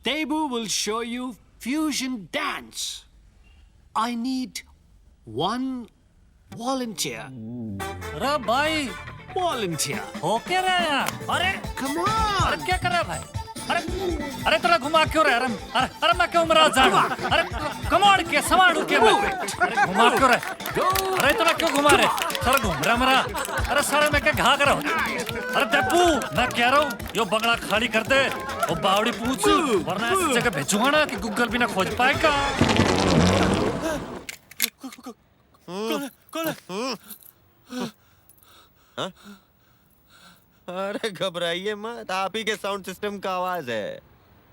Debu will show you fusion dance. I need one volunteer. अरे भाई, Volunteer. हो क्या रहा है यहाँ? अरे Come on. अरे क्या कर रहा है भाई? अरे तेरा घुमा क्यों रहा है? अरे मैं क्यों मरा जा रहा हूँ? अरे कमाड़ के समाड़ू के मैं? अरे घुमा क्यों रहा है? अरे तेरा क्यों घुमा रहे? सारा घूम रहा मरा। अरे सारा मैं क्या घा कर रहा हूँ? अरे देबू, मैं कह रहा हूँ यो बंगला खाली कर दे और बावड़ी पूछ, वरना ऐसी जगह भेजूंगा ना कि गूगल भी ना खोज पाएगा। कौन है? अरे घबराइए मत, आप ही के साउंड सिस्टम का आवाज है।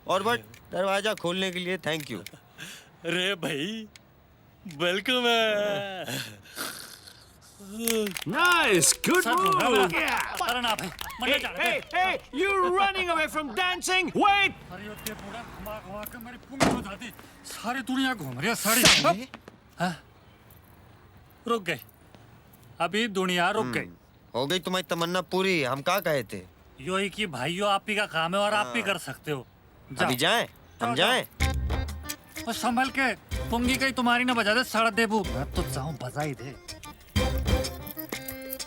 और बट दरवाजा खोलने के लिए थैंक यू। अरे भाई, वेलकम है। Nice, good move. अरे ना भाई, मरने जा रहे थे। Hey, you're running away from dancing. Wait. अरे ये बूढ़ा घुमा घुमा के मेरी पुंगी हो जाती। सारी दुनिया घूम रही है साड़ी। हाँ? रुक गई, अभी दुनिया रुक गई। हो गई तुम्हारी तमन्ना पूरी। हम क्या कहे थे? यो ही कि भाइयों आप ही का काम है और आप ही कर सकते हो। अभी जाएं? हम जाएं? और संभल के, पुंगी कहीं तुम्हारी ना बजा दे साड़ा देबू। मैं तो जाऊं बजा ही दे।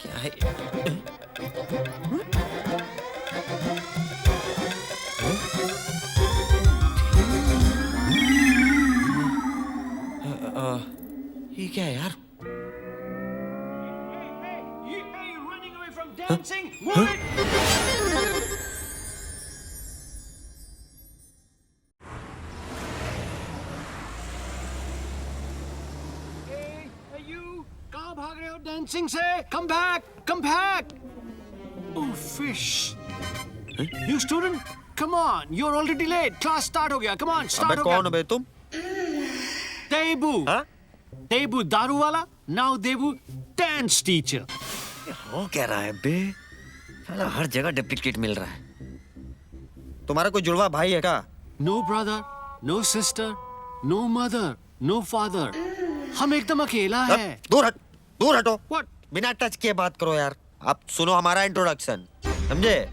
क्या है? ये क्या है यार? Dancing. Wait. Hey, you! कहाँ भाग रहे हो dancing से? Come back! Come back! Oh, fish! You student? Come on! You're already late. Class start हो गया. Come on, start हो गया. कौन है तुम? Debu. हाँ? Debu दारू वाला. Now Debu dance teacher. हो क्या रहा है बे? साला हर जगह डुप्लीकेट मिल रहा है। तुम्हारा कोई जुड़वा भाई है क्या? No brother, no sister, no mother, no father. हम एकदम अकेला है। दूर हट, दूर हटो। What? बिना टच किए बात करो यार। आप सुनो हमारा इंट्रोडक्शन, समझे?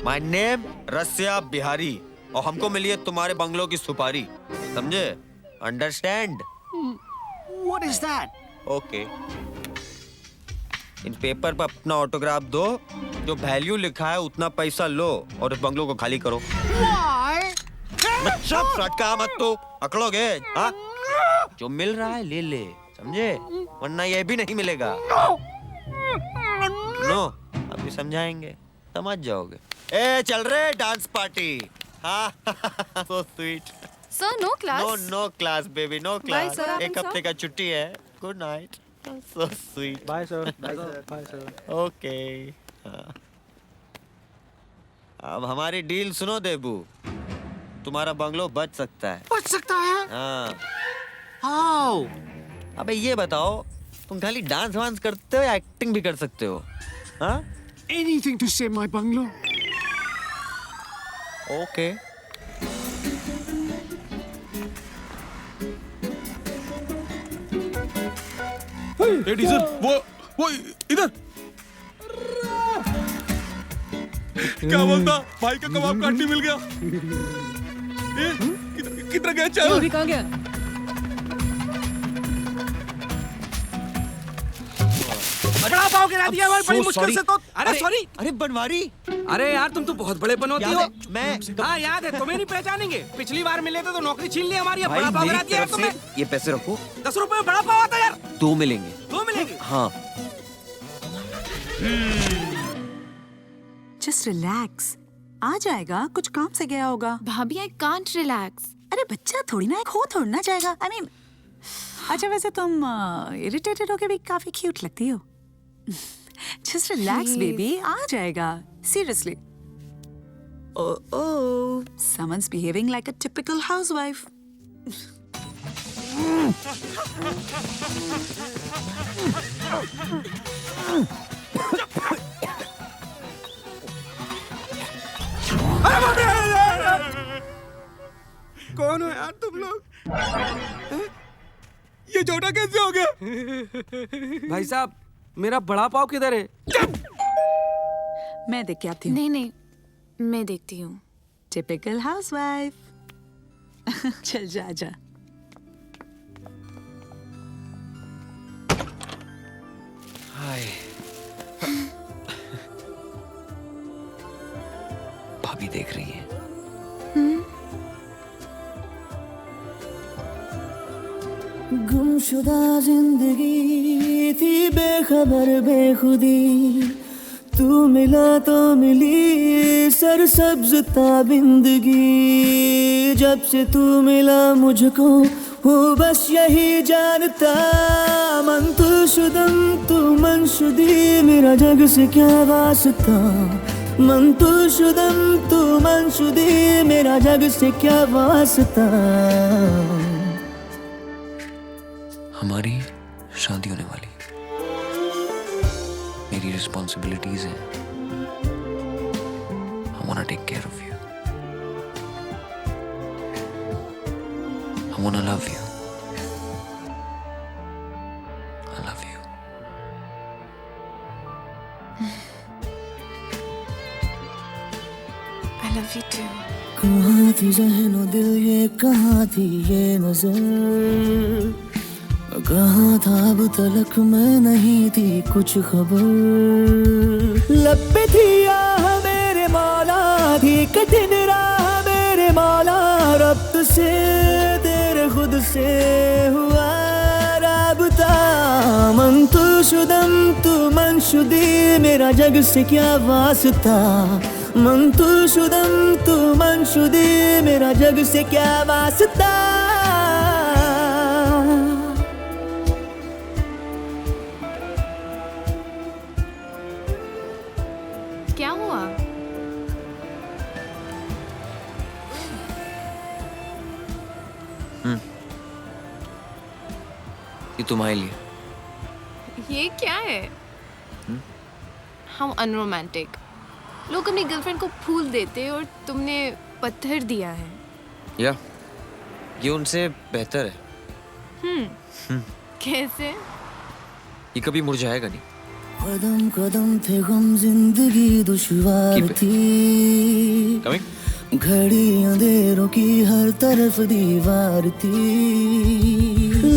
माय नेम रसिया बिहारी और हमको मिली है तुम्हारे बंगलों की सुपारी, समझे? Understand? What is that? Okay. In paper पर अपना ऑटोग्राफ दो, जो वैल्यू लिखा है उतना पैसा लो और इस बंगलों को खाली करो। Why? बच्चा फटका मत तो अकड़ोगे, हाँ? जो मिल रहा है ले ले, समझे? वरना ये भी नहीं मिलेगा। नो, अभी समझाएंगे, समझ जाओगे। ए चल रहे डांस पार्टी। हाँ, so sweet. Sir no class. No class baby, no class. sir, एक sir. हफ्ते का छुट्टी है। Good night. So sweet. Bye sir. Bye sir. Bye sir. Okay. हाँ। अब हमारी डील सुनो देबू, तुम्हारा बंगलो बच सकता है। बच सकता है? हाँ। How? अबे ये बताओ, तुम खाली डांस वांस करते हो या एक्टिंग भी कर सकते हो? हाँ? Anything to save my bungalow. Okay. Hey diesel, वो इधर। क्या बोलता? भाई का कबाब का हड्डी मिल गया। किधर गया? चल। अभी कहाँ गया? बड़ा पाव गिरा दिया भाई बड़ी So मुश्किल sorry. से तो। अरे सॉरी। अरे बनवारी, अरे यार तुम तो बहुत बड़े बनोती याद हो। है, मैं हाँ याद है, तुम्हें नहीं पहचानेंगे। पिछली बार मिले थे तो नौकरी छीन ली हमारी, अब भाई बड़ा पाव गिरा मेरी दिया यार तरफ तुम्हें। से ये पैसे रखो, 10 रुपए में बड़ा पाव आता है यार। 2 मिलेंगे। 2 मिलेंगे। हाँ जस्ट रिलैक्स, आ जाएगा, कुछ काम से गया होगा। भाभी आई कांट रिलैक्स। अरे बच्चा थोड़ी ना, एक हो थोड़ी ना जाएगा। आई मीन अच्छा वैसे तुम इरिटेटेड होके भी काफी क्यूट लगती हो। Just relax Please. बेबी, आ जाएगा। Seriously. Oh, someone's behaving like a typical housewife. कौन हो यार तुम लोग? ये छोटा कैसे हो गया? भाई साहब मेरा बड़ा पाव किधर है? मैं देख के आती हूँ। नहीं नहीं, मैं देखती हूँ। Typical housewife. चल जा जा। हाय भाभी देख रही है। गुमशुदा जिंदगी थी बेखबर बेखुदी, तू मिला तो मिली सरसब्ज ताबिंदगी। जब से तू मिला मुझको हूँ बस यही जानता, मन तू शुदम तू मनशुदी, मेरा जग से क्या वास्ता। मन तू शुदम तू मनशुदी, मेरा जग से क्या वास्ता। हमारी शादी होने वाली, मेरी रिस्पॉन्सिबिलिटीज हैं। I wanna take care of you. I wanna love you. I love you. I love you too. कहाँ थी ज़हनो दिल ये, कहाँ थी ये नजर, कहाँ था अब तलक मैं नहीं थी कुछ खबर। लब पे थी आह मेरे मौला, थी कठिन राह मेरे मौला, रब्त से तेरे खुद से हुआ राबता। मन तू शुदम तू मनशुदी, मेरा जग से क्या वास्ता। मन तू शुदम तू मनशुदी, मेरा जग से क्या वास्ता। क्या हुआ? ये तुम्हारे लिए। ये क्या है? How unromantic. लोग अपनी गर्लफ्रेंड को फूल देते और तुमने पत्थर दिया है। या ये उनसे बेहतर है। कैसे? ये कभी मुरझाएगा नहीं। कदम कदम थे गम, जिंदगी दुश्वार Keep it. थी, Coming? घड़ी अंधेरों की हर तरफ दीवार थी।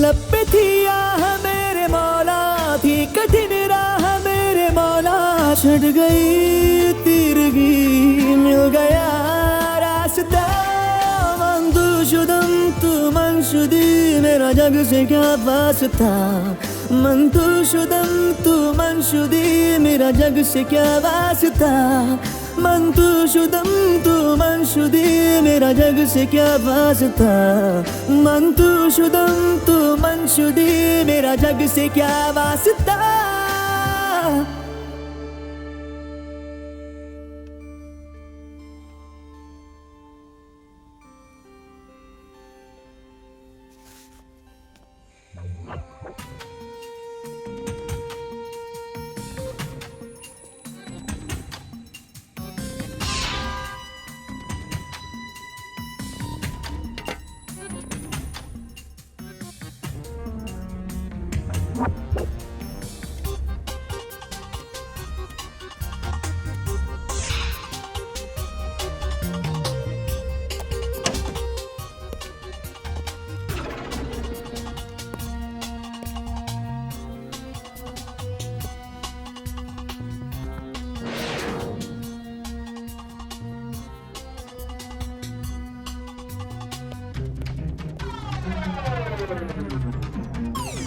लब पे थी आह मेरे मौला, थी कठिन राह मेरे मौला, छट गई तीरगी मिल गया रास्ता। मन तू शुदम तू मनशुदी, मेरा जग से क्या वास्ता। मन तू शुदम तू मनशुदी, मेरा जग से क्या वास्ता। मन तू शुदम तू मनशुदी, मेरा जग से क्या वास्ता। मन तू शुदम तू मनशुदी, मेरा जग से क्या वास्ता।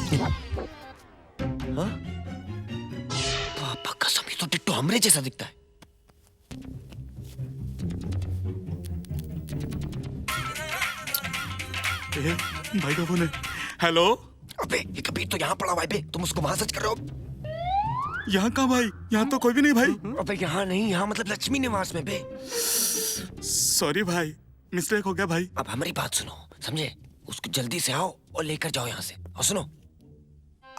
हाँ? पापा कसम, ये तो डिट्टो हमरे जैसा दिखता है। भाई का फोन है। हेलो। अबे ये कबीर तो यहाँ पड़ा हुआ है बे, तुम उसको वहां सर्च कर रहे हो? यहाँ कहाँ भाई? यहाँ तो कोई भी नहीं भाई। अबे यहाँ नहीं, यहाँ मतलब लक्ष्मी निवास में बे। सॉरी भाई, मिस्टेक हो गया भाई। अब हमारी बात सुनो, समझे? उसको जल्दी से आओ और लेकर जाओ यहाँ से। और सुनो,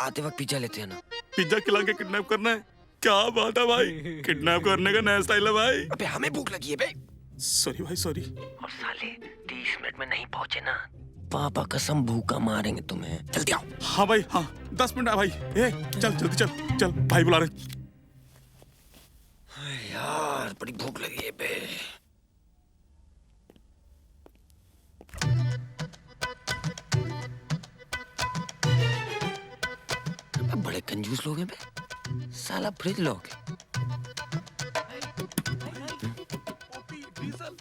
आते वक्त पिज्जा लेते हैं ना। पिज्जा खिला के किडनैप करना है? क्या बात है भाई, किडनैप करने का नया स्टाइल है भाई। अबे हमें भूख लगी है बे। सॉरी भाई, सॉरी। और साले 30 मिनट में नहीं पहुंचे ना, पापा कसम भूखा मारेंगे तुम्हें। जल्दी आओ। हाँ भाई, हाँ 10 मिनट है भाई। ए चल जल्दी चल, चल भाई बुला रहे। यार बड़ी भूख लगी है बे। बड़े कंजूस लोग हैं बे, साला फ्रिज लोग।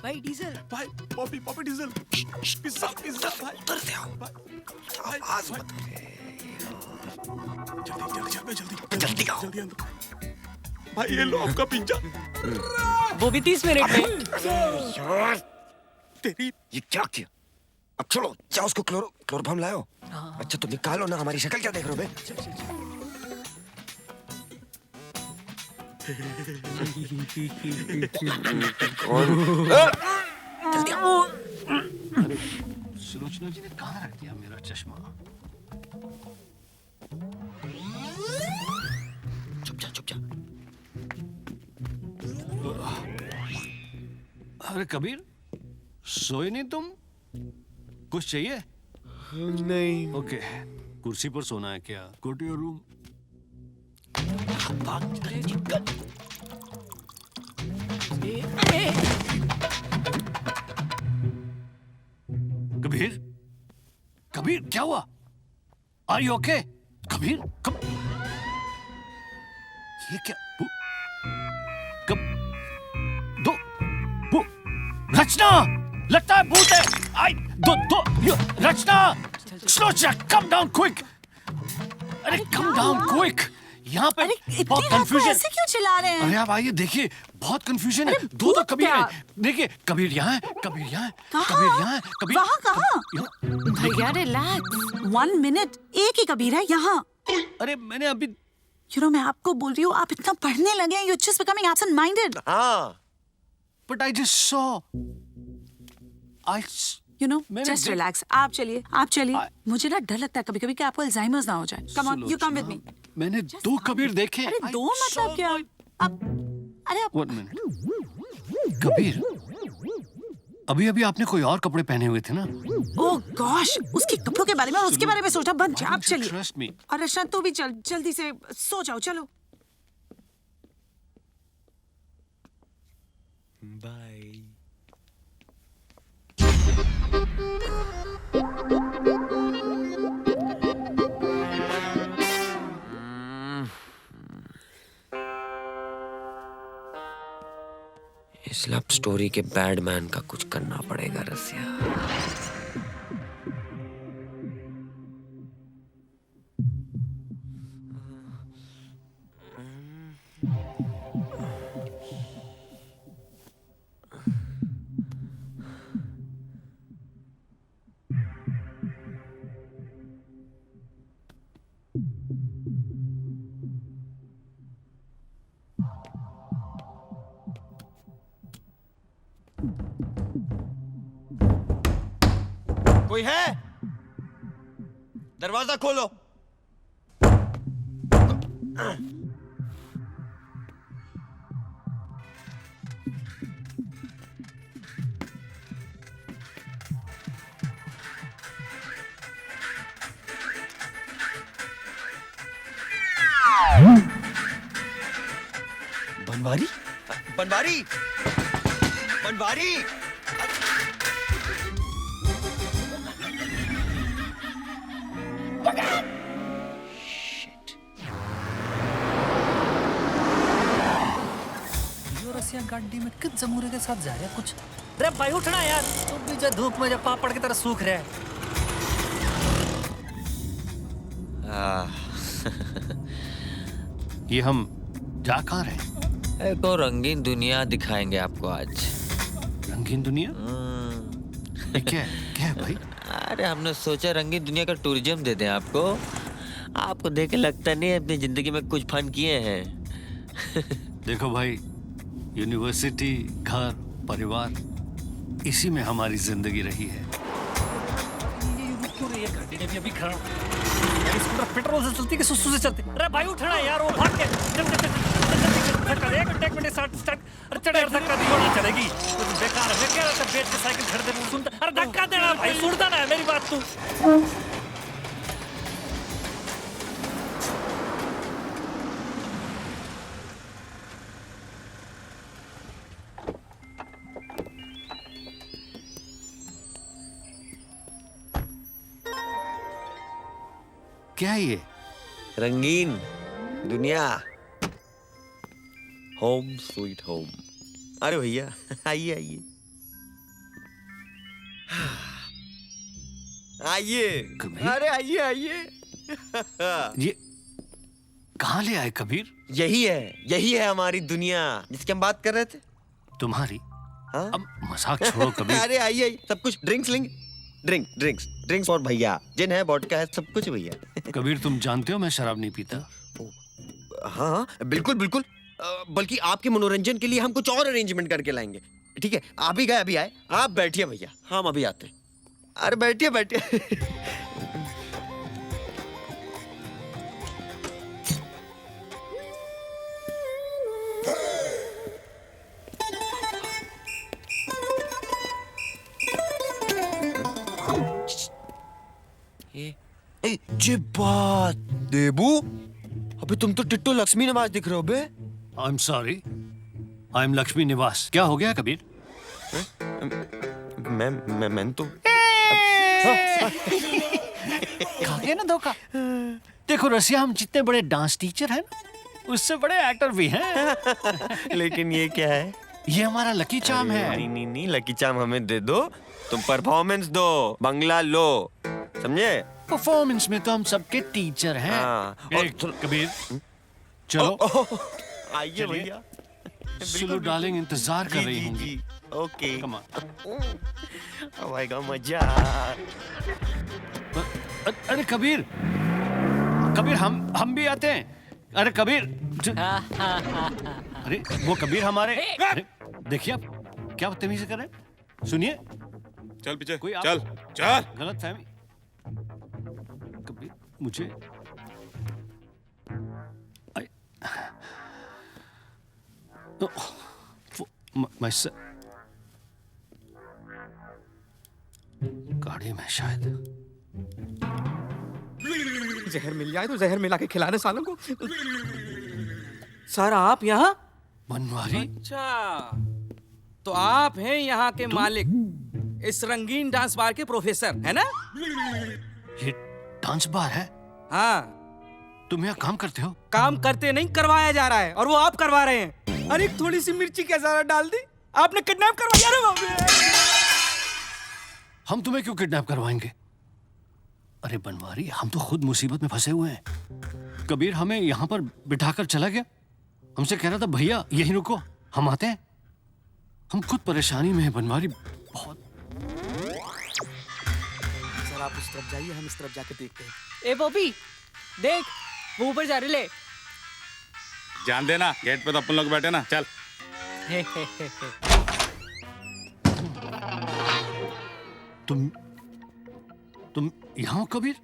भाई डीजल, भाई Poppy Poppy diesel, pizza pizza भाई। उधर से आओ, आवाज मत। जल्दी जल्दी जल्दी जल्दी जल्दी आओ। जल्दी अंदर। भाई ये लो आपका पिज्जा। वो भी 30 मिनट में। यार तेरी ये क्या किया? अब चलो जाओ, उसको क्लोरोफॉर्म लाओ। अच्छा तो निकालो ना, हमारी शक्ल क्या देख रहे हो बे? जल्दी आओ। सुलोचना जी ने कहाँ रख दिया मेरा चश्मा? चुप जा, चुप जा। अरे कबीर, सोए नहीं तुम? कुछ चाहिए? नहीं। ओके, कुर्सी पर सोना है क्या? Go to your room. Kabir, Kabir क्या हुआ? Are you okay? कबीर, ये क्या? रचना, लगता है भूत है। आई रचना, सोचा, कम डाउन क्विक। अरे कम डाउन क्विक। यहाँ पे बहुत कंफ्यूजन। ऐसे क्यों चिल्ला रहे हैं? अरे आप आइए देखिए, बहुत कंफ्यूजन है। दो तो कबीर है। देखिए, कबीर यहाँ है, कबीर यहाँ है, कबीर यहाँ है, कबीर वहाँ कहाँ? भैया रिलैक्स। 1 मिनट, एक ही कबीर है यहाँ। अरे मैंने अभी मैं आपको बोल रही हूँ, आप इतना पढ़ने लगे हैं, you're just becoming absent minded. हाँ। But I just saw. Just relax. आप चलिए। मुझे ना डर लगता है कभी-कभी कि आपको अल्जाइमर्स ना हो जाए। Come on, you come with me. मैंने 2 कबीर देखे। अरे 2 मतलब क्या? आप 1 मिनट। कबीर, अभी आपने कोई और कपड़े पहने हुए थे ना? ओह गॉश, उसके कपड़ों के बारे में, उसके बारे में सोचना बंद। आप चलिए। Trust me. और रचना तू भी चल, जल्दी से सो जाओ, चलो। बाय। इस लव स्टोरी के बैडमैन का कुछ करना पड़ेगा रसिया। कोई है? दरवाजा खोलो। बनवारी? बनवारी? बनवारी? गाड़ी में किस जमूरे के साथ जा रहा है कुछ? अरे भाई उठना यार, तुम भी जो धूप में जो पापड़ की तरह सूख रहे हैं। ये हम जा कहाँ रहे हैं? एक और रंगीन दुनिया दिखाएंगे आपको आज। रंगीन दुनिया? ये क्या है भाई? अरे हमने सोचा रंगीन दुनिया का टूरिज्म दे दें आपको। आपको देख के लगता नहीं है अपनी जिंदगी में कुछ फन किए हैं। देखो भाई, यूनिवर्सिटी, घर, परिवार, इसी में हमारी जिंदगी रही है। क्यों ये गाड़ी ने भी अभी खड़ा यार, स्कूटर पेट्रोल से चलती है कि सुसु से चलती? अरे भाई उठना यार, वो भाग के धक्का दे, एक मिनट स्टार्ट। अरे चढ़ यार, धक्का दियो ना चलेगी, बेकार है। मैं कह रहा था बैठ के साइकिल खरीदे, सुनता। अरे धक्का देना भाई, सुनता ना है मेरी बात तू। क्या है ये? रंगीन दुनिया, होम स्वीट होम। अरे भैया आइए आइए आइए, अरे आइए आइए। ये कहाँ ले आए कबीर? यही है हमारी दुनिया जिसकी हम बात कर रहे थे। तुम्हारी? हाँ? अब मजाक छोड़ो कबीर। अरे आइए आइए, सब कुछ ड्रिंक्स लेंगे। ड्रिंक्स और भैया, जिन है, वोडका है, सब कुछ भैया। कबीर तुम जानते हो मैं शराब नहीं पीता। हाँ बिल्कुल बिल्कुल, बल्कि आपके मनोरंजन के लिए हम कुछ और अरेंजमेंट करके लाएंगे। ठीक है, आप ही गए अभी आए, आप बैठिए भैया, हम अभी आते हैं। अरे बैठिए बैठिए। ये बात देबू, अबे तुम तो टिट्टो लक्ष्मी निवास दिख रहे हो बे। I am sorry, I am Lakshmi Niwas. क्या हो गया कबीर? मैं तो खा गया ना धोखा। देखो रसिया, हम जितने बड़े डांस टीचर हैं ना, उससे बड़े एक्टर भी हैं। लेकिन ये क्या है? ये हमारा लकी चार्म है। नहीं, लकी चार्म हमें दे दो, तुम परफॉर्मेंस दो, बंगला लो, समझे? परफॉर्मेंस में तो हम सबके टीचर हैं। और कबीर चलो आइए भैया। सुलू डार्लिंग इंतजार कर रही होंगी। Okay come on. अब आएगा मजा। अरे कबीर हम भी आते हैं। अरे कबीर अरे वो कबीर हमारे। अरे देखिए आप क्या बदतमीजी कर रहे हैं। सुनिए, चल पीछे, कोई चल चल। गलत फहमी। कबीर मुझे गाड़ी में शायद जहर मिल जाए तो जहर मिला के खिलाने सालों को। सर आप यहाँ? बनवारी? अच्छा, तो आप हैं यहाँ के मालिक, इस रंगीन डांस बार के प्रोफेसर, है ना? ये डांस बार है? हाँ। तुम यहाँ काम करते हो? काम करते नहीं, करवाया जा रहा है, और वो आप करवा रहे हैं। अरे थोड़ी सी मिर्ची कैसा डाल दी, आपने किडनैप करवाया रे बाबू। हम तुम्हें क्यों किडनैप करवाएंगे? अरे बनवारी, हम तो खुद मुसीबत में फंसे हुए हैं। कबीर हमें यहाँ पर बिठाकर चला गया, हमसे कह रहा था भैया यहीं रुको, हम आते हैं। हम खुद परेशानी में हैं बनवारी, बहुत। सर आप उस तरफ जाइए, हम इस तरफ जाके देखते हैं। ए बॉबी देख, वो ऊपर जा रही, ले जान देना, गेट पे तो अपन लोग बैठे ना, चल। तुम यहाँ हो कबीर?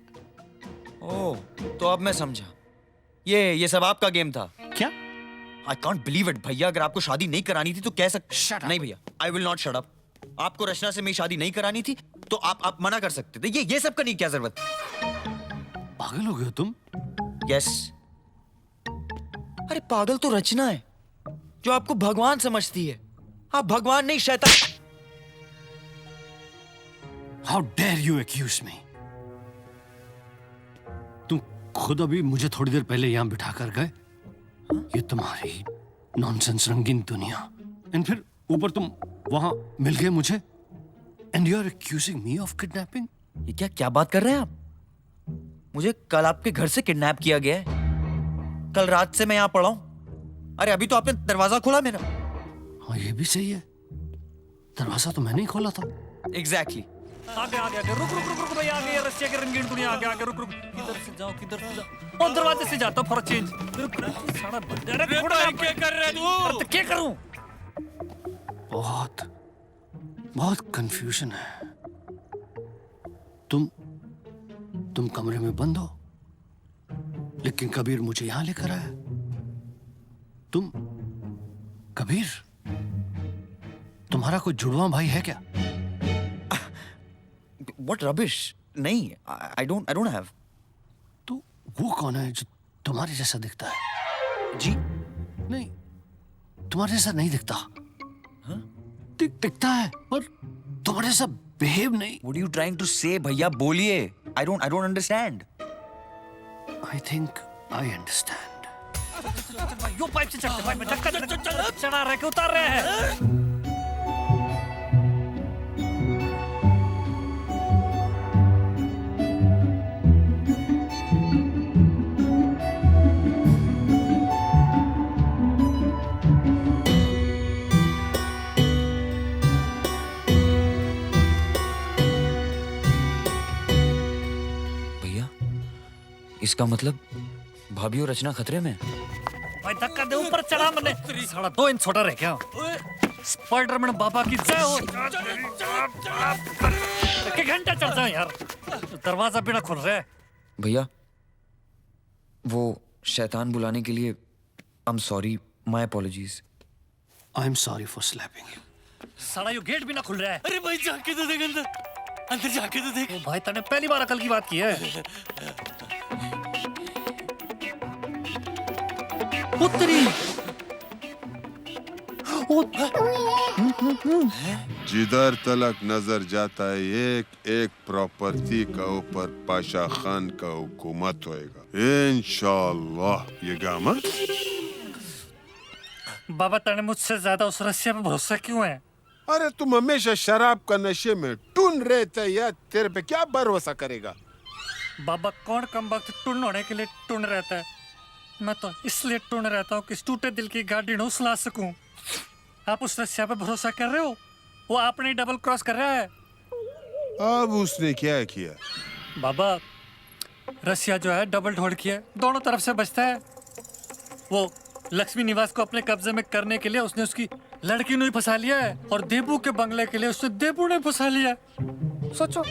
ओह, तो अब मैं समझा, ये सब आपका गेम था। क्या? I can't believe it भैया, अगर आपको शादी नहीं करानी थी तो कह सकते। नहीं भैया, I will not shut up। आपको रचना से मेरी शादी नहीं करानी थी तो आप मना कर सकते थे। ये सब करने की क्या जरूरत? पागल हो गए हो तुम? यस। अरे पागल तो रचना है जो आपको भगवान समझती है। आप भगवान नहीं, शैतान। How dare you accuse me? तुम खुद अभी मुझे थोड़ी देर पहले यहां बिठा कर गए। ये तुम्हारी नॉनसेंस रंगीन दुनिया, एंड फिर ऊपर तुम वहां मिल गए मुझे, and you are accusing me of kidnapping? ये क्या बात कर रहे हैं आप? मुझे कल आपके घर से किडनैप किया गया है। कल रात से मैं यहाँ पड़ा हूँ। अरे अभी तो आपने दरवाजा खोला मेरा। हाँ ये भी सही है, दरवाजा तो मैंने ही खोला था। एग्जैक्टली। आगे आगे आगे रुक रुक रुक रुक भाई, आगे रशिया के रंगीन दुनिया, आगे आगे रुक रुक, किधर से जाओ किधर से जाओ। और दरवाजे से जाता फॉर चेंज। सारा बंदे, अरे क्या कर रहे तू? अरे क्या करूं? बहुत कंफ्यूजन है। तुम कमरे में बंद हो, लेकिन कबीर मुझे यहां लेकर आया। तुम कबीर, तुम्हारा कोई जुड़वा भाई है क्या? What rubbish? नहीं, I don't have. तो वो कौन है जो तुम्हारे जैसा दिखता है? जी नहीं, तुम्हारे जैसा नहीं दिखता। हाँ? दिखता है पर तुम्हारे जैसा बिहेव नहीं। What are you trying to say भैया? बोलिए। I don't understand. I think I understand. Yo pipe से चढ़ते, पाइप में चढ़ा रहे कि उतार रहे हैं? इसका मतलब भाभी और रचना खतरे में। भाई धक्का दे, ऊपर चढ़ा मैंने। साला 2 इंच छोटा रह गया। स्पाइडरमैन बाबा की जय हो। एक घंटा चल जाओ यार, दरवाजा बिना खुल रहा है। भैया वो शैतान बुलाने के लिए I'm sorry, my apologies. I'm sorry for slapping you. साला यो गेट भी ना खुल रहा है। अरे भाई जाके तो देख अंदर, अंदर जाके तो देख। भाई तने पहली बार अकल की बात की है। उत्तरी जिधर तलक नजर जाता है एक एक प्रॉपर्टी का ऊपर पाशा खान का हुकूमत होएगा इंशाअल्लाह। ये गामा बाबा तने मुझसे ज्यादा उस रसिया पे भरोसा क्यों है? अरे तुम हमेशा शराब का नशे में टून रहता है यार, तेरे पे क्या भरोसा करेगा? बाबा कौन कम वक्त टून होने के लिए टून रहता है? मैं तो इसलिए टून रहता हूँ कि टूटे दिल की गाड़ी ढूंढ ला सकूं। आप उस रसिया पे भरोसा कर रहे हो? वो आपने डबल क्रॉस कर रहा है। अब उसने क्या किया? बाबा रसिया जो है डबल ढोड़ किया, दोनों तरफ से बचता है। वो लक्ष्मी निवास को अपने कब्जे में करने के लिए उसने उसकी लड़की ने फंसा लिया है, और देबू के बंगले के लिए उसने देबू ने फंसा लिया। सोचो।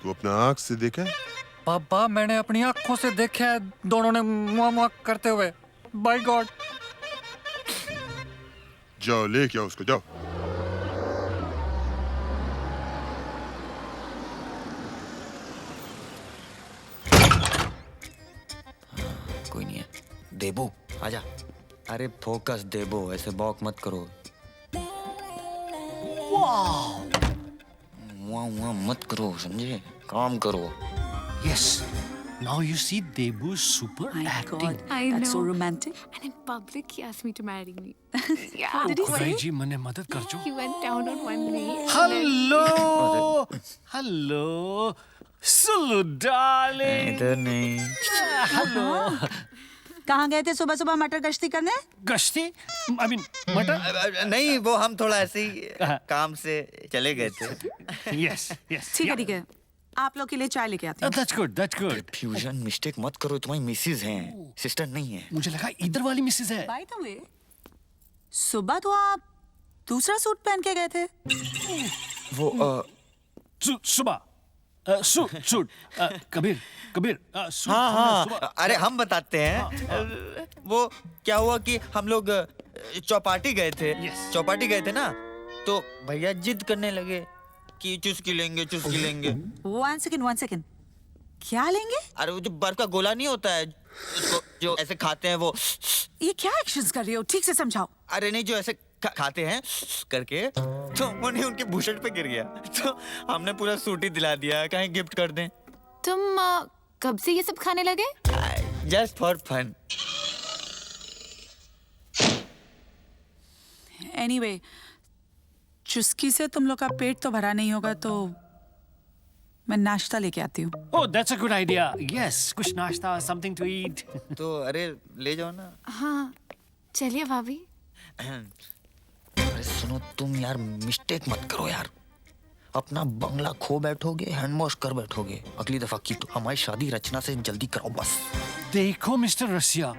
तू अपना आंख से देखा? बाबा मैंने अपनी आंखों से देखा है दोनों ने मुआ मुआ करते हुए। By God. जाओ लेके आओ उसको, जाओ। कोई नहीं है। देबू आजा। अरे फोकस देबो, ऐसे बॉक मत करो। मुआ मत करो, समझे? काम करो। Yes. Now you see Debu's super acting. I That's know. so romantic. And in public, he asked me to marry me. Yeah. What did he say? जी मने मदद कर जो। He went down on one knee. Hello, hello, Sulu darling. इधर नहीं। Hello. कहाँ गए थे सुबह सुबह मटर गश्ती करने? गश्ती? I mean मटर? नहीं, वो हम थोड़ा ऐसे ही काम से चले गए थे। Yes, yes. ठीक है ठीक है, आप लोग के लिए चाय लेके आती हूँ। That's good, that's good. Fusion mistake मत करो, तुम्हारी मिसेज हैं, सिस्टर नहीं है। मुझे लगा इधर वाली मिसेज है। बाय द वे, सुबह तो आप दूसरा सूट पहन के गए थे। वो सुबह सूट कबीर कबीर हाँ, अरे हम बताते हैं। वो क्या हुआ कि हम लोग चौपाटी गए थे। चौपाटी गए थे ना, तो भैया जिद करने लगे कि चुस्की लेंगे, चुस्की लेंगे। One second, क्या लेंगे? अरे वो जो बर्फ का गोला नहीं होता है, जो ऐसे खाते हैं वो। ये क्या एक्शंस कर रहे हो? ठीक से समझाओ। अरे नहीं, जो ऐसे खाते हैं करके, तो उन्हें उनके बुशर्ट पे गिर गया, तो हमने पूरा सूट ही दिला दिया, कहीं गिफ्ट कर दें। तुम कब से ये सब खाने लगे? Just for fun. Anyway, चुस्की से तुम लोग का पेट तो भरा नहीं होगा, तो मैं नाश्ता लेके आती हूँ। Oh, that's a good idea. Yes, कुछ नाश्ता, something to eat. तो अरे ले जाओ ना। हाँ चलिए भाभी। अरे सुनो तुम यार मिस्टेक मत करो यार, अपना बंगला खो बैठोगे, हैंड वॉश कर बैठोगे। अगली दफा की तो हमारी शादी रचना से जल्दी कराओ बस। देखो मिस्टर रसिया,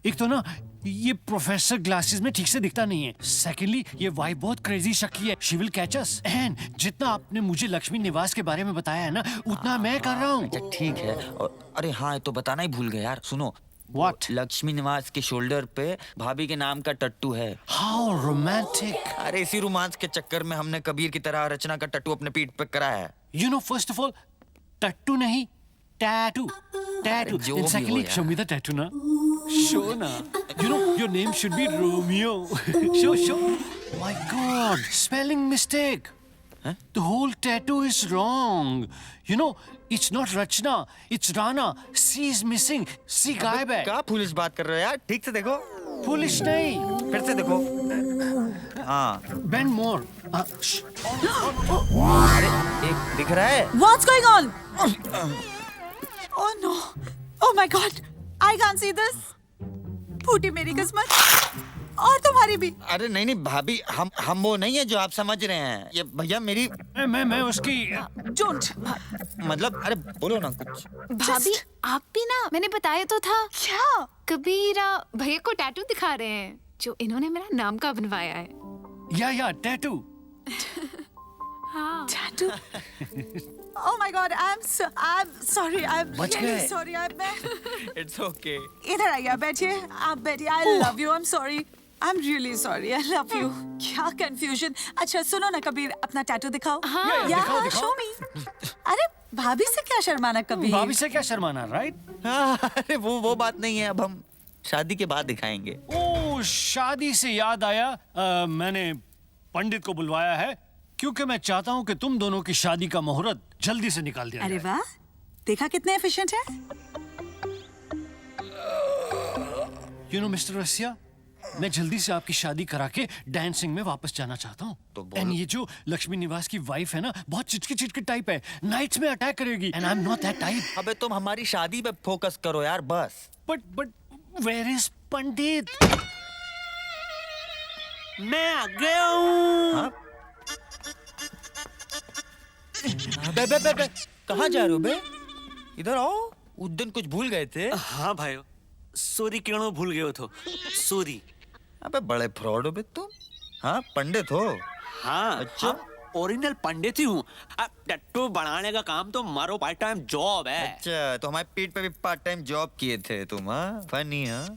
एक तो ना ये प्रोफेसर ग्लासेस में ठीक से दिखता नहीं है, सेकेंडली ये वाइफ बहुत क्रेजी शकी है, she will catch us, and जितना आपने मुझे लक्ष्मी निवास के बारे में बताया है ना उतना मैं कर रहा हूँ। अच्छा ठीक है, और अरे हाँ तो बताना ही भूल गए यार, सुनो What? लक्ष्मी निवास के शोल्डर पे भाभी के नाम का टट्टू है। How romantic! अरे इसी रोमांस के चक्कर में हमने कबीर की तरह रचना का टट्टू अपने पीठ पे कराया है। You know, first of all, टट्टू नहीं, tattoo. Tattoo. जो And भी secondly, हो यार। show me the tattoo na. Show na. You know, your name should be Romeo. Show. My God, spelling mistake. The whole tattoo is wrong. You know, it's not Rachna, it's Rana. C is missing. C गायब है. क्या foolish बात कर रहे हो यार, ठीक से देखो। Foolish नहीं. फिर से देखो। हाँ। Bend more. अरे एक दिख रहा है। What's going on? Oh no! Oh my God! I can't see this. फूटी मेरी किस्मत और तुम्हारी भी। अरे नहीं नहीं भाभी, हम वो नहीं है जो आप समझ रहे हैं। ये भैया मेरी मैं उसकी Don't. मतलब अरे बोलो ना कुछ। भाभी आप भी ना, मैंने बताया तो था। क्या? कबीर भैया को टैटू दिखा रहे हैं जो इन्होंने मेरा नाम का बनवाया है। या टैटू। हाँ। Tattoo? Oh my God! I'm sorry. I'm बच really गए। sorry. It's okay. इधर आइए, आप बैठिए, आप बैठिए। I love you. I'm sorry. I'm really sorry. I love you. क्या confusion. अच्छा सुनो ना कबीर, अपना टैटू दिखाओ। हाँ। दिखाओ। show me. अरे भाभी से क्या शर्माना कबीर? भाभी से क्या शर्माना, राइट? हाँ अरे वो बात नहीं है, अब हम शादी के बाद दिखाएंगे। ओ शादी से याद आया, मैंने पंडित को बुलवाया है क्योंकि मैं चाहता हूँ कि तुम दोनों की शादी का मुहूर्त जल्दी से निकाल दिया अरे जाए। वाह, देखा कितने एफिशिएंट है। You know, मिस्टर रसिया, मैं जल्दी से आपकी शादी करा के डांसिंग में वापस जाना चाहता हूँ। एंड ये जो लक्ष्मी निवास की वाइफ है ना, बहुत चिटकी टाइप है, नाइट्स में अटैक करेगी, and I am not that type. अबे तुम हमारी शादी पे फोकस करो यार बस। बट वेयर इज पंडित? मैं आ गया हूँ। बे कहाँ जा रहे हो बे? इधर आओ, उस दिन कुछ भूल गए थे। हाँ भाई, सॉरी क्यों भूल गए हो तो? सॉरी। अबे बड़े फ्रॉड हो बे तुम। हाँ पंडित हो? हाँ अच्छा। ओरिजिनल पंडित ही हूँ। टट्टू बनाने का काम तो मारो पार्ट टाइम जॉब है। अच्छा तो हमारे पीठ पे भी पार्ट टाइम जॉब किए थे तुम? हाँ फनी। हाँ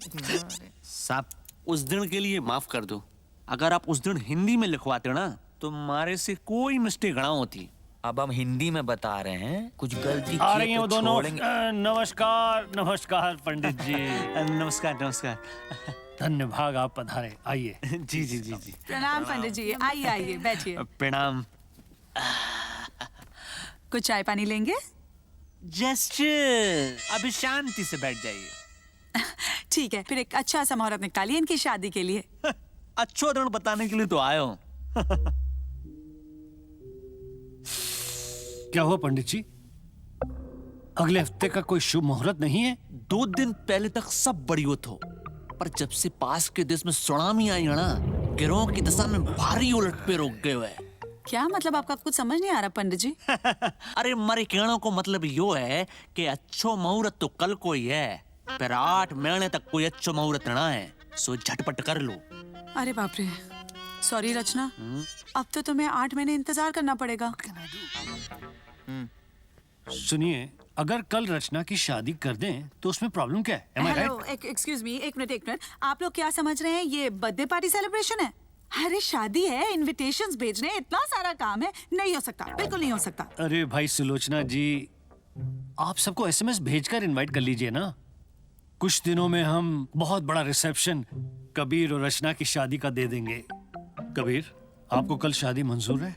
साहब उस दिन के लिए माफ कर दो, अगर आप उस दिन हिंदी में लिखवाते ना तो मारे से कोई मिस्टेक ना होती। अब हम हिंदी में बता रहे हैं, कुछ गलती आ रही की हैं वो तो दोनों। छोड़ेंगे। नमस्कार पंडित जी। नमस्कार। धन्यवाद, आप पधारे, आइए। जी। प्रणाम पंडित जी, आइए बैठिए। प्रणाम। कुछ चाय पानी लेंगे? जस्ट अभी शांति से बैठ जाइए। ठीक है, फिर एक अच्छा सा मुहूर्त निकालिए इनकी शादी के लिए। अच्छो दिन बताने के लिए तो आया हूँ। क्या हुआ पंडित जी? अगले हफ्ते का कोई शुभ मुहूर्त नहीं है? 2 दिन पहले तक सब बढ़िया था, पर जब से पास के देश में सुनामी आई है ना, गिरोह की दशा में भारी उलटफेर हो गए हुए। क्या मतलब आपका कुछ समझ नहीं आ रहा पंडित जी? अरे मारे कहने को मतलब यो है कि अच्छो मुहूर्त तो कल को ही है, पर 8 महीने तक कोई अच्छो मुहूर्त ना है, सो झटपट कर लो। अरे बाप रे, सॉरी रचना, अब तो तुम्हें 8 महीने इंतजार करना पड़ेगा। सुनिए, अगर कल रचना की शादी कर दें तो उसमें प्रॉब्लम क्या है? Am I hello, right? Excuse me, एक मिनट, आप लोग क्या समझ रहे हैं ये बर्थडे पार्टी सेलिब्रेशन है? अरे शादी है, इनविटेशंस भेजने, इतना सारा काम है, नहीं हो सकता, बिल्कुल नहीं हो सकता। अरे भाई सुलोचना जी, आप सबको एसएमएस भेजकर इनवाइट कर लीजिए ना। कुछ दिनों में हम बहुत बड़ा रिसेप्शन कबीर और रचना की शादी का दे देंगे। कबीर, आपको कल शादी मंजूर है?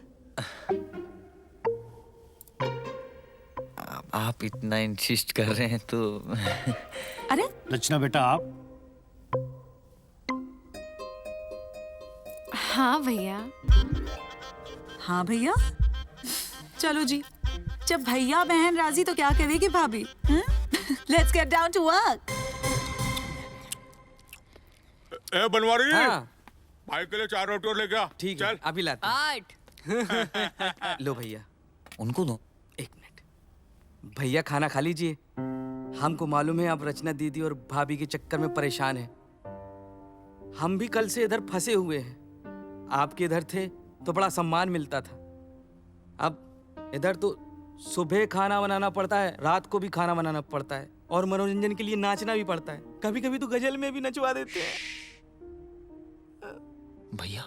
आप इतना इंसिस्ट कर रहे हैं तो। अरे रचना बेटा, आप? हाँ भैया। हाँ भैया, चलो जी, जब भैया बहन राजी तो क्या करेगी भाभी? Let's get down to work. ए बनवारी, हाँ। भाई के लिए 4 रोटी और लेके आ। ठीक है, अभी लाता हूँ। लो भैया, उनको दो। एक मिनट। भैया खाना खा लीजिए। हमको मालूम है आप रचना दीदी और भाभी के चक्कर में परेशान हैं। हम भी कल से इधर फंसे हुए हैं। आपके इधर थे तो बड़ा सम्मान मिलता था। अब इधर तो सुबह खाना बनाना पड़ता है, रात को भी खाना बनाना पड़ता है, और मनोरंजन के लिए नाचना भी पड़ता है। कभी कभी तो गजल में भी नचवा देते हैं। भैया,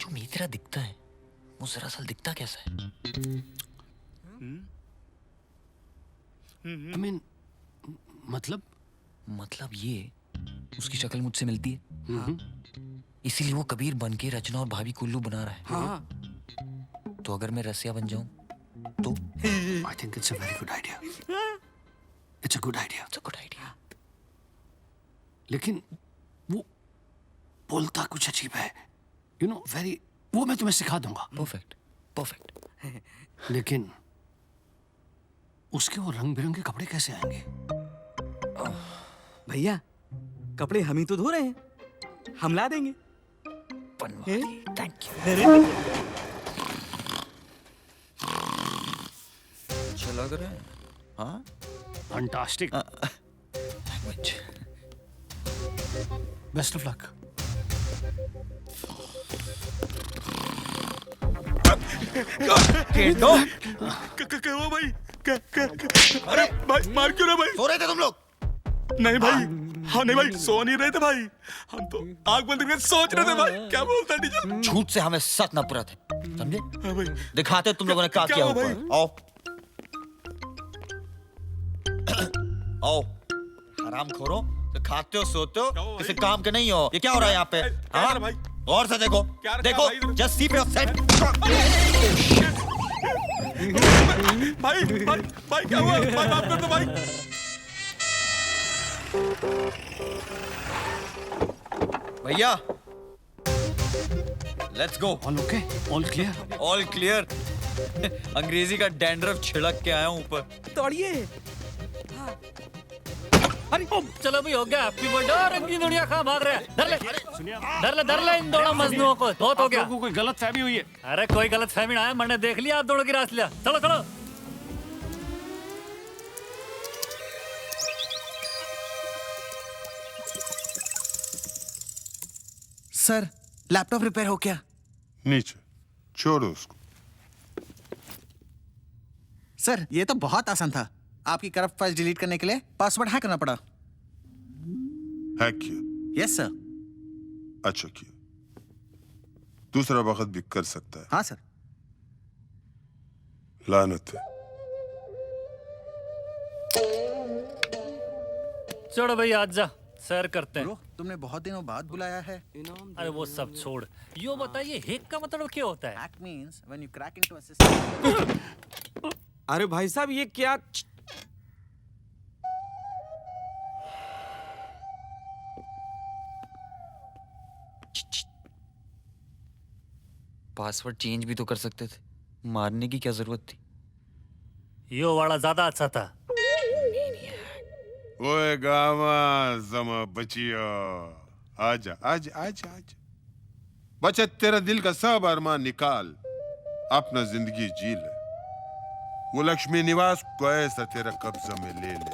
जो मेरी तरह दिखता है वो जरा सा दिखता कैसा है? I mean, मतलब ये उसकी शक्ल मुझसे मिलती है, इसीलिए वो कबीर बन के रचना और भाभी कुल्लू बना रहा है। हाँ। तो अगर मैं रसिया बन जाऊं तो? I think it's a very good idea. It's a good idea. It's a good idea. लेकिन वो बोलता कुछ अजीब है, you know, very. वो मैं तुम्हें सिखा दूंगा। परफेक्ट। लेकिन उसके वो रंग बिरंगे कपड़े कैसे आएंगे? भैया, कपड़े हम ही तो धो रहे हैं, हम ला देंगे। Thank you. अच्छा लग रहा है। हाँ, फैंटास्टिक। Best of luck. क्या हुआ भाई? अरे भाई, मार क्यों रहे भाई? सो रहे थे तुम लोग? नहीं भाई, हाँ नहीं भाई, सो नहीं रहे थे भाई। हम तो आंख बंद करके सोच रहे थे भाई क्या बोलता है डीजल। झूठ से हमें सच न पूरा थे, समझे? हाँ भाई, दिखाते तुम लोगों ने क्या किया ऊपर। आओ आओ, हराम खोरो, तो खाते हो सोते हो, किसी काम के नहीं हो। ये क्या हो रहा है यहाँ पे? हाँ भाई, और से देखो, देखो, जस्ट सी पे सेट। भाई भाई भाई क्या हुआ? भाई माफ कर दो भाई। भैया, let's go. All okay, all clear, all clear. अंग्रेजी का डैंड्रफ छिड़क के आया हूँ ऊपर। तोड़िए। अरे चलो भी हो गया। Happy birthday. रंगीन दुनिया कहाँ भाग रहे हैं? धर ले इन दोनों मजनुओं को। बहुत हो गया। आपको कोई गलत फहमी हुई है? अरे कोई गलत फहमी ना है, मैंने देख लिया आप दोनों की रास लिया। चलो चलो। सर, लैपटॉप रिपेयर हो क्या? नीचे छोड़ो उसको। सर, ये तो बहुत आसान था। आपकी करप्ट फाइल डिलीट करने के लिए पासवर्ड हैक करना पड़ा। हैक किया? Yes sir. अच्छा किया। दूसरा वक्त भी कर सकता है। हाँ सर। लानत है। चलो भाई, आज जा, सैर करते हैं। तुमने बहुत दिनों बाद बुलाया है। अरे वो सब छोड़, यो बताइए हैक का मतलब क्या होता है? Hack means when you crack into a system. अरे भाई साहब, ये क्या? पासवर्ड चेंज भी तो कर सकते थे, मारने की क्या जरूरत थी? यो वाला ज्यादा अच्छा था। ओए गामा जमा बचिया, आजा आजा आजा आजा। बच्चा, तेरा दिल का सब अरमान निकाल, अपना जिंदगी जी ले। वो लक्ष्मी निवास को ऐसा तेरा कब्जा में ले ले।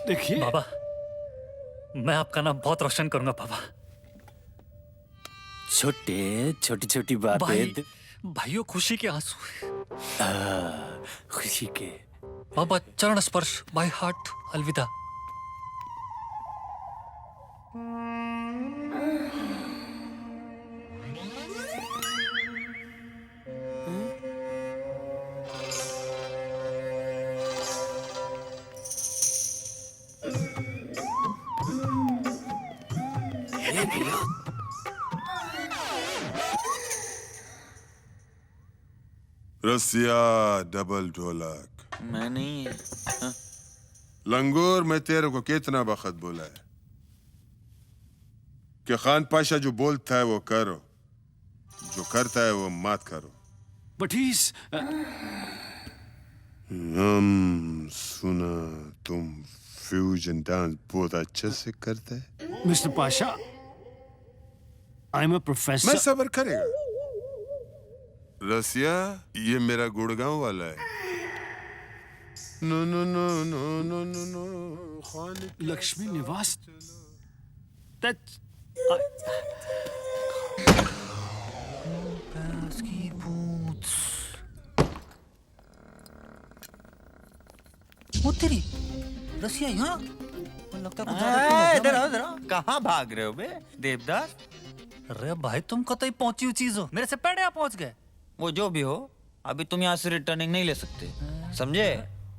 देखिए बाबा, मैं आपका नाम बहुत रोशन करूंगा बाबा। छोटी छोटी बातें। भाइयों, खुशी के आंसू। खुशी के। बाबा, चरण स्पर्श, बाय हार्ट, अलविदा। रसिया डबल ढोलक। मैं नहीं। लंगूर, मैं तेरे को कितना वक्त बोला है कि खान पाशा जो बोलता है वो करो, जो करता है वो मत करो। but he's सुना तुम फ्यूजन डांस बहुत अच्छे से करते हैं। Mr. Pasha, I'm a professor. मैं सबर करेगा। रसिया, ये मेरा गुड़गांव वाला है। No no no no no no no Lakshmi Niwas. That's वो तेरी रसिया यहाँ लगता है इधर आओ इधर आओ। कहाँ भाग रहे हो बे देवदास? अरे भाई तुम कतई पहुंची हुई चीज हो, मेरे से पहले आप पहुंच गए। वो जो भी हो, अभी तुम यहाँ से रिटर्निंग नहीं ले सकते, समझे?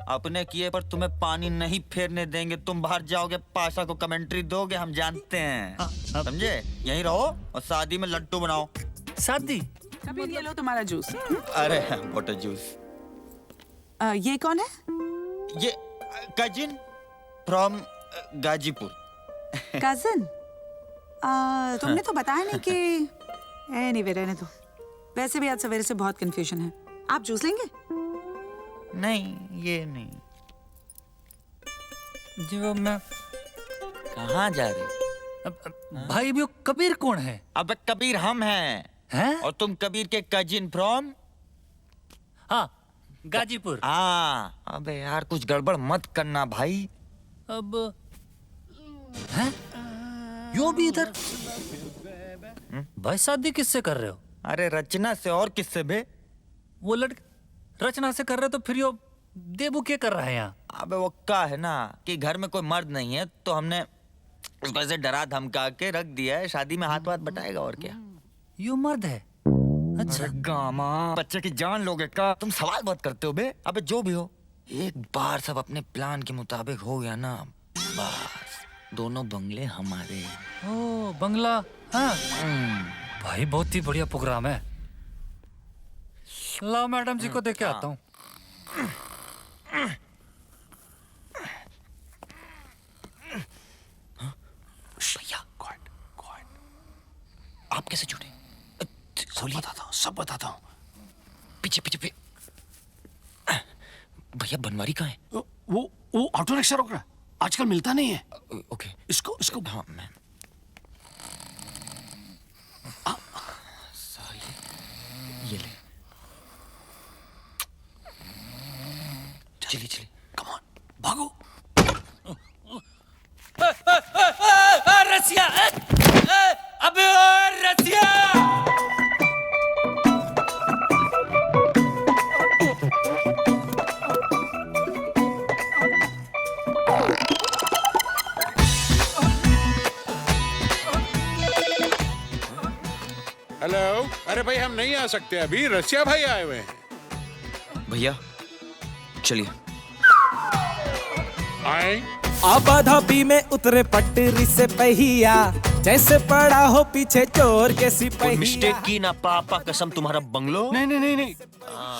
अपने किए पर तुम्हें पानी नहीं फेरने देंगे। तुम बाहर जाओगे, पाशा को कमेंट्री दोगे, हम जानते हैं, समझे? यहीं रहो और शादी में लड्डू बनाओ। शादी? कबीर ये लो तुम्हारा जूस। अरे वाटर जूस। ये कौन है? ये कजिन फ्रॉम गाजीपुर। कजन? तुमने तो बताया नहीं कि एनीवे रहने दो। वैसे भी आज सवेरे से बहुत कंफ्यूजन है। आप जूस लेंगे? नहीं, ये नहीं। जो मैं कहाँ जा रहे? भाई भी कबीर कौन है? अब कबीर हम हैं। और तुम कबीर के कजिन फ्रॉम? हाँ, गाजीपुर। हाँ, अबे यार कुछ गड़बड़ मत करना भाई। अब हैं? यो भी इधर? भाई शादी किससे कर रहे हो? अरे रचना से, और किससे बे? वो लड़के रचना से कर रहे तो फिर यो देबू क्या कर रहा है यहाँ? अबे वो क्या है ना कि घर में कोई मर्द नहीं है, तो हमने उसको ऐसे डरा धमका के रख दिया है। शादी में हाथ वाथ बटाएगा और क्या। यो मर्द है? अच्छा गामा, बच्चे की जान लोगे का? तुम सवाल बहुत करते हो बे। अबे जो भी हो, एक बार सब अपने प्लान के मुताबिक हो गया ना, बस दोनों बंगले हमारे। ओ बंगला। हाँ भाई बहुत ही बढ़िया प्रोग्राम है। लाओ मैडम जी को देख के आता हूँ। भैया आप कैसे जुड़े? सब बताता हूँ। पीछे पीछे भैया बनवारी कहाँ है? वो ऑटो रिक्शा रोक रहा है, आजकल मिलता नहीं है। ओके, इसको हाँ मैं ये ले। चलिए चलिए, कम ऑन, भागो। रसिया, अबे रसिया! हेलो, अरे भाई हम नहीं आ सकते अभी, रसिया भाई आए हुए हैं। भैया चलिए। आए। आबाधाबी में उतरे पटरी से पहिया, जैसे पड़ा हो पीछे चोर के सिपहिया। मिस्टेक की ना पापा कसम, तुम्हारा बंगलो। नहीं,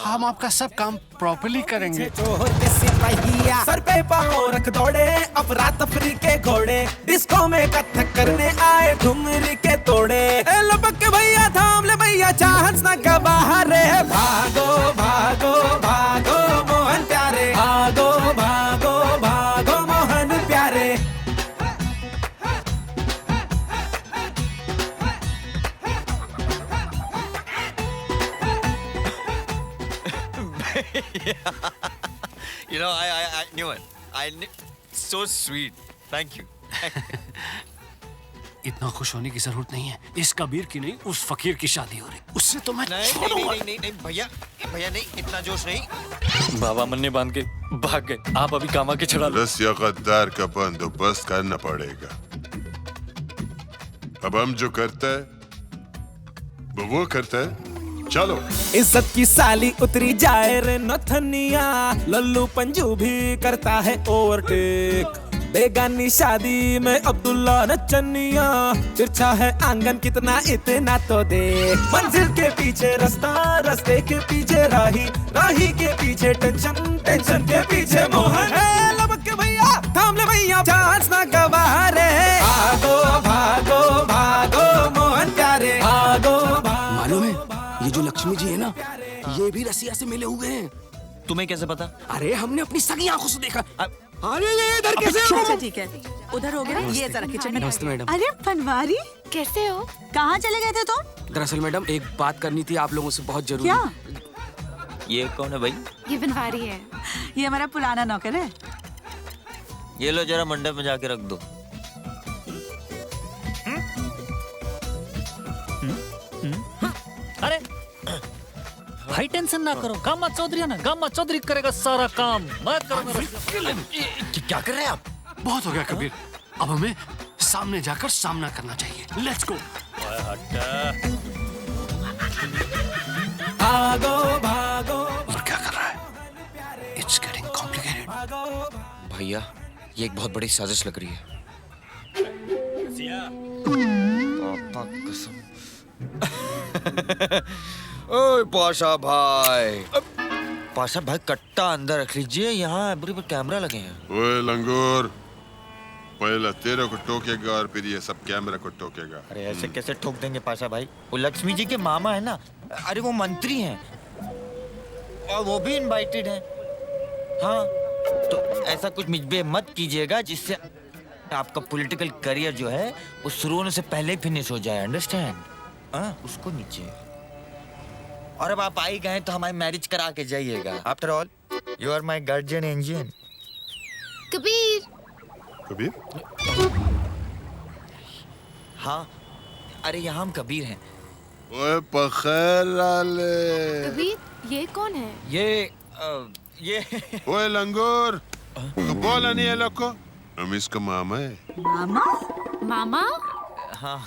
हम आपका सब काम प्रॉपर्ली करेंगे। चोर के सिपहिया, सर पे पाँव रख दौड़े अफरा तफरी के घोड़े, डिस्को में कथक करने आए ठुमरी के तोड़े। लपक के भैया थाम ले भैया, चांस ना गवाह रे। भागो भागो भागो मोहन प्यारे, भागो भागो भागो मोहन प्यारे। You know, I knew it. So sweet. Thank you. इतना खुश होने की जरूरत नहीं है। इस कबीर की नहीं, उस फकीर की शादी हो रही, उससे तो मैं छोड़ूंगा। नहीं भैया नहीं, इतना जोश नहीं। बाबा मन्ने बांध के भाग गए, आप अभी कामा के चढ़ा लो। रसिया गद्दार का बंदोबस्त करना पड़ेगा। अब हम जो करता है वो करता है। चलो। इज्जत की साली उतरी जाए रे नथनिया, लल्लू पंजू भी करता है ओवरटेक। बेगानी शादी में अब्दुल्ला नचनिया, तिरछा है आंगन कितना इतना तो देख। मंजिल के पीछे रास्ता, रास्ते के पीछे राही, राही के पीछे टेंशन, टेंशन के पीछे मोहन। लपक के भैया थाम ले भैया, चांस ना गवाह रे। भागो भागो भागो मोहन प्यारे, भागो। मालूम है ये जो लक्ष्मी जी है ना, ये रसिया से मिले हुए हैं। तुम्हें कैसे पता? अरे हमने अपनी सगी आंखों से देखा। अरे ये इधर कैसे हो? अच्छा ठीक है, उधर हो गया। ये जरा किचन में। नमस्ते मैडम। अरे बनवारी, कैसे हो? कहाँ चले गए थे तुम? दरअसल मैडम एक बात करनी थी आप लोगों से बहुत जरूरी। क्या? ये कौन है भाई? ये बनवारी है। ये हमारा पुराना नौकर है। ये लो जरा मंडप में जाके रख दो। अरे भाई टेंशन ना करो, गामा चौधरी है ना, गामा चौधरी करेगा सारा काम, मैं करूंगा। क्या कर रहे हैं आप? बहुत हो गया कबीर, अब हमें सामने जाकर सामना करना चाहिए। Let's go. भागो भागो। और क्या कर रहा है? It's getting complicated. भैया ये एक बहुत बड़ी साजिश लग रही है। पापा कसम। ओए पाशा भाई, पाशा भाई कट्टा अंदर रख लीजिए, यहाँ एवरी पर कैमरा लगे हैं। ओए लंगूर, पहले तेरे को टोकेगा और फिर ये सब कैमरा को टोकेगा। अरे ऐसे कैसे ठोक देंगे पाशा भाई? वो लक्ष्मी जी के मामा है ना, अरे वो मंत्री हैं और वो भी इनवाइटेड हैं। हाँ तो ऐसा कुछ मिसबिहेव मत कीजिएगा जिससे आपका पॉलिटिकल करियर जो है वो शुरू होने से पहले फिनिश हो जाए। अंडरस्टैंड? हाँ उसको नीचे। और अब आप आई गए तो हमारी मैरिज करा के जाइएगा। After all you are my guardian angel. Kabir. Kabir? हाँ अरे यहाँ हम कबीर हैं। ओए पखेर वाले। कबीर ये कौन है? ये ओए लंगूर, तो बोला नहीं है लोग को? हम इसका मामा है। मामा? मामा? हाँ।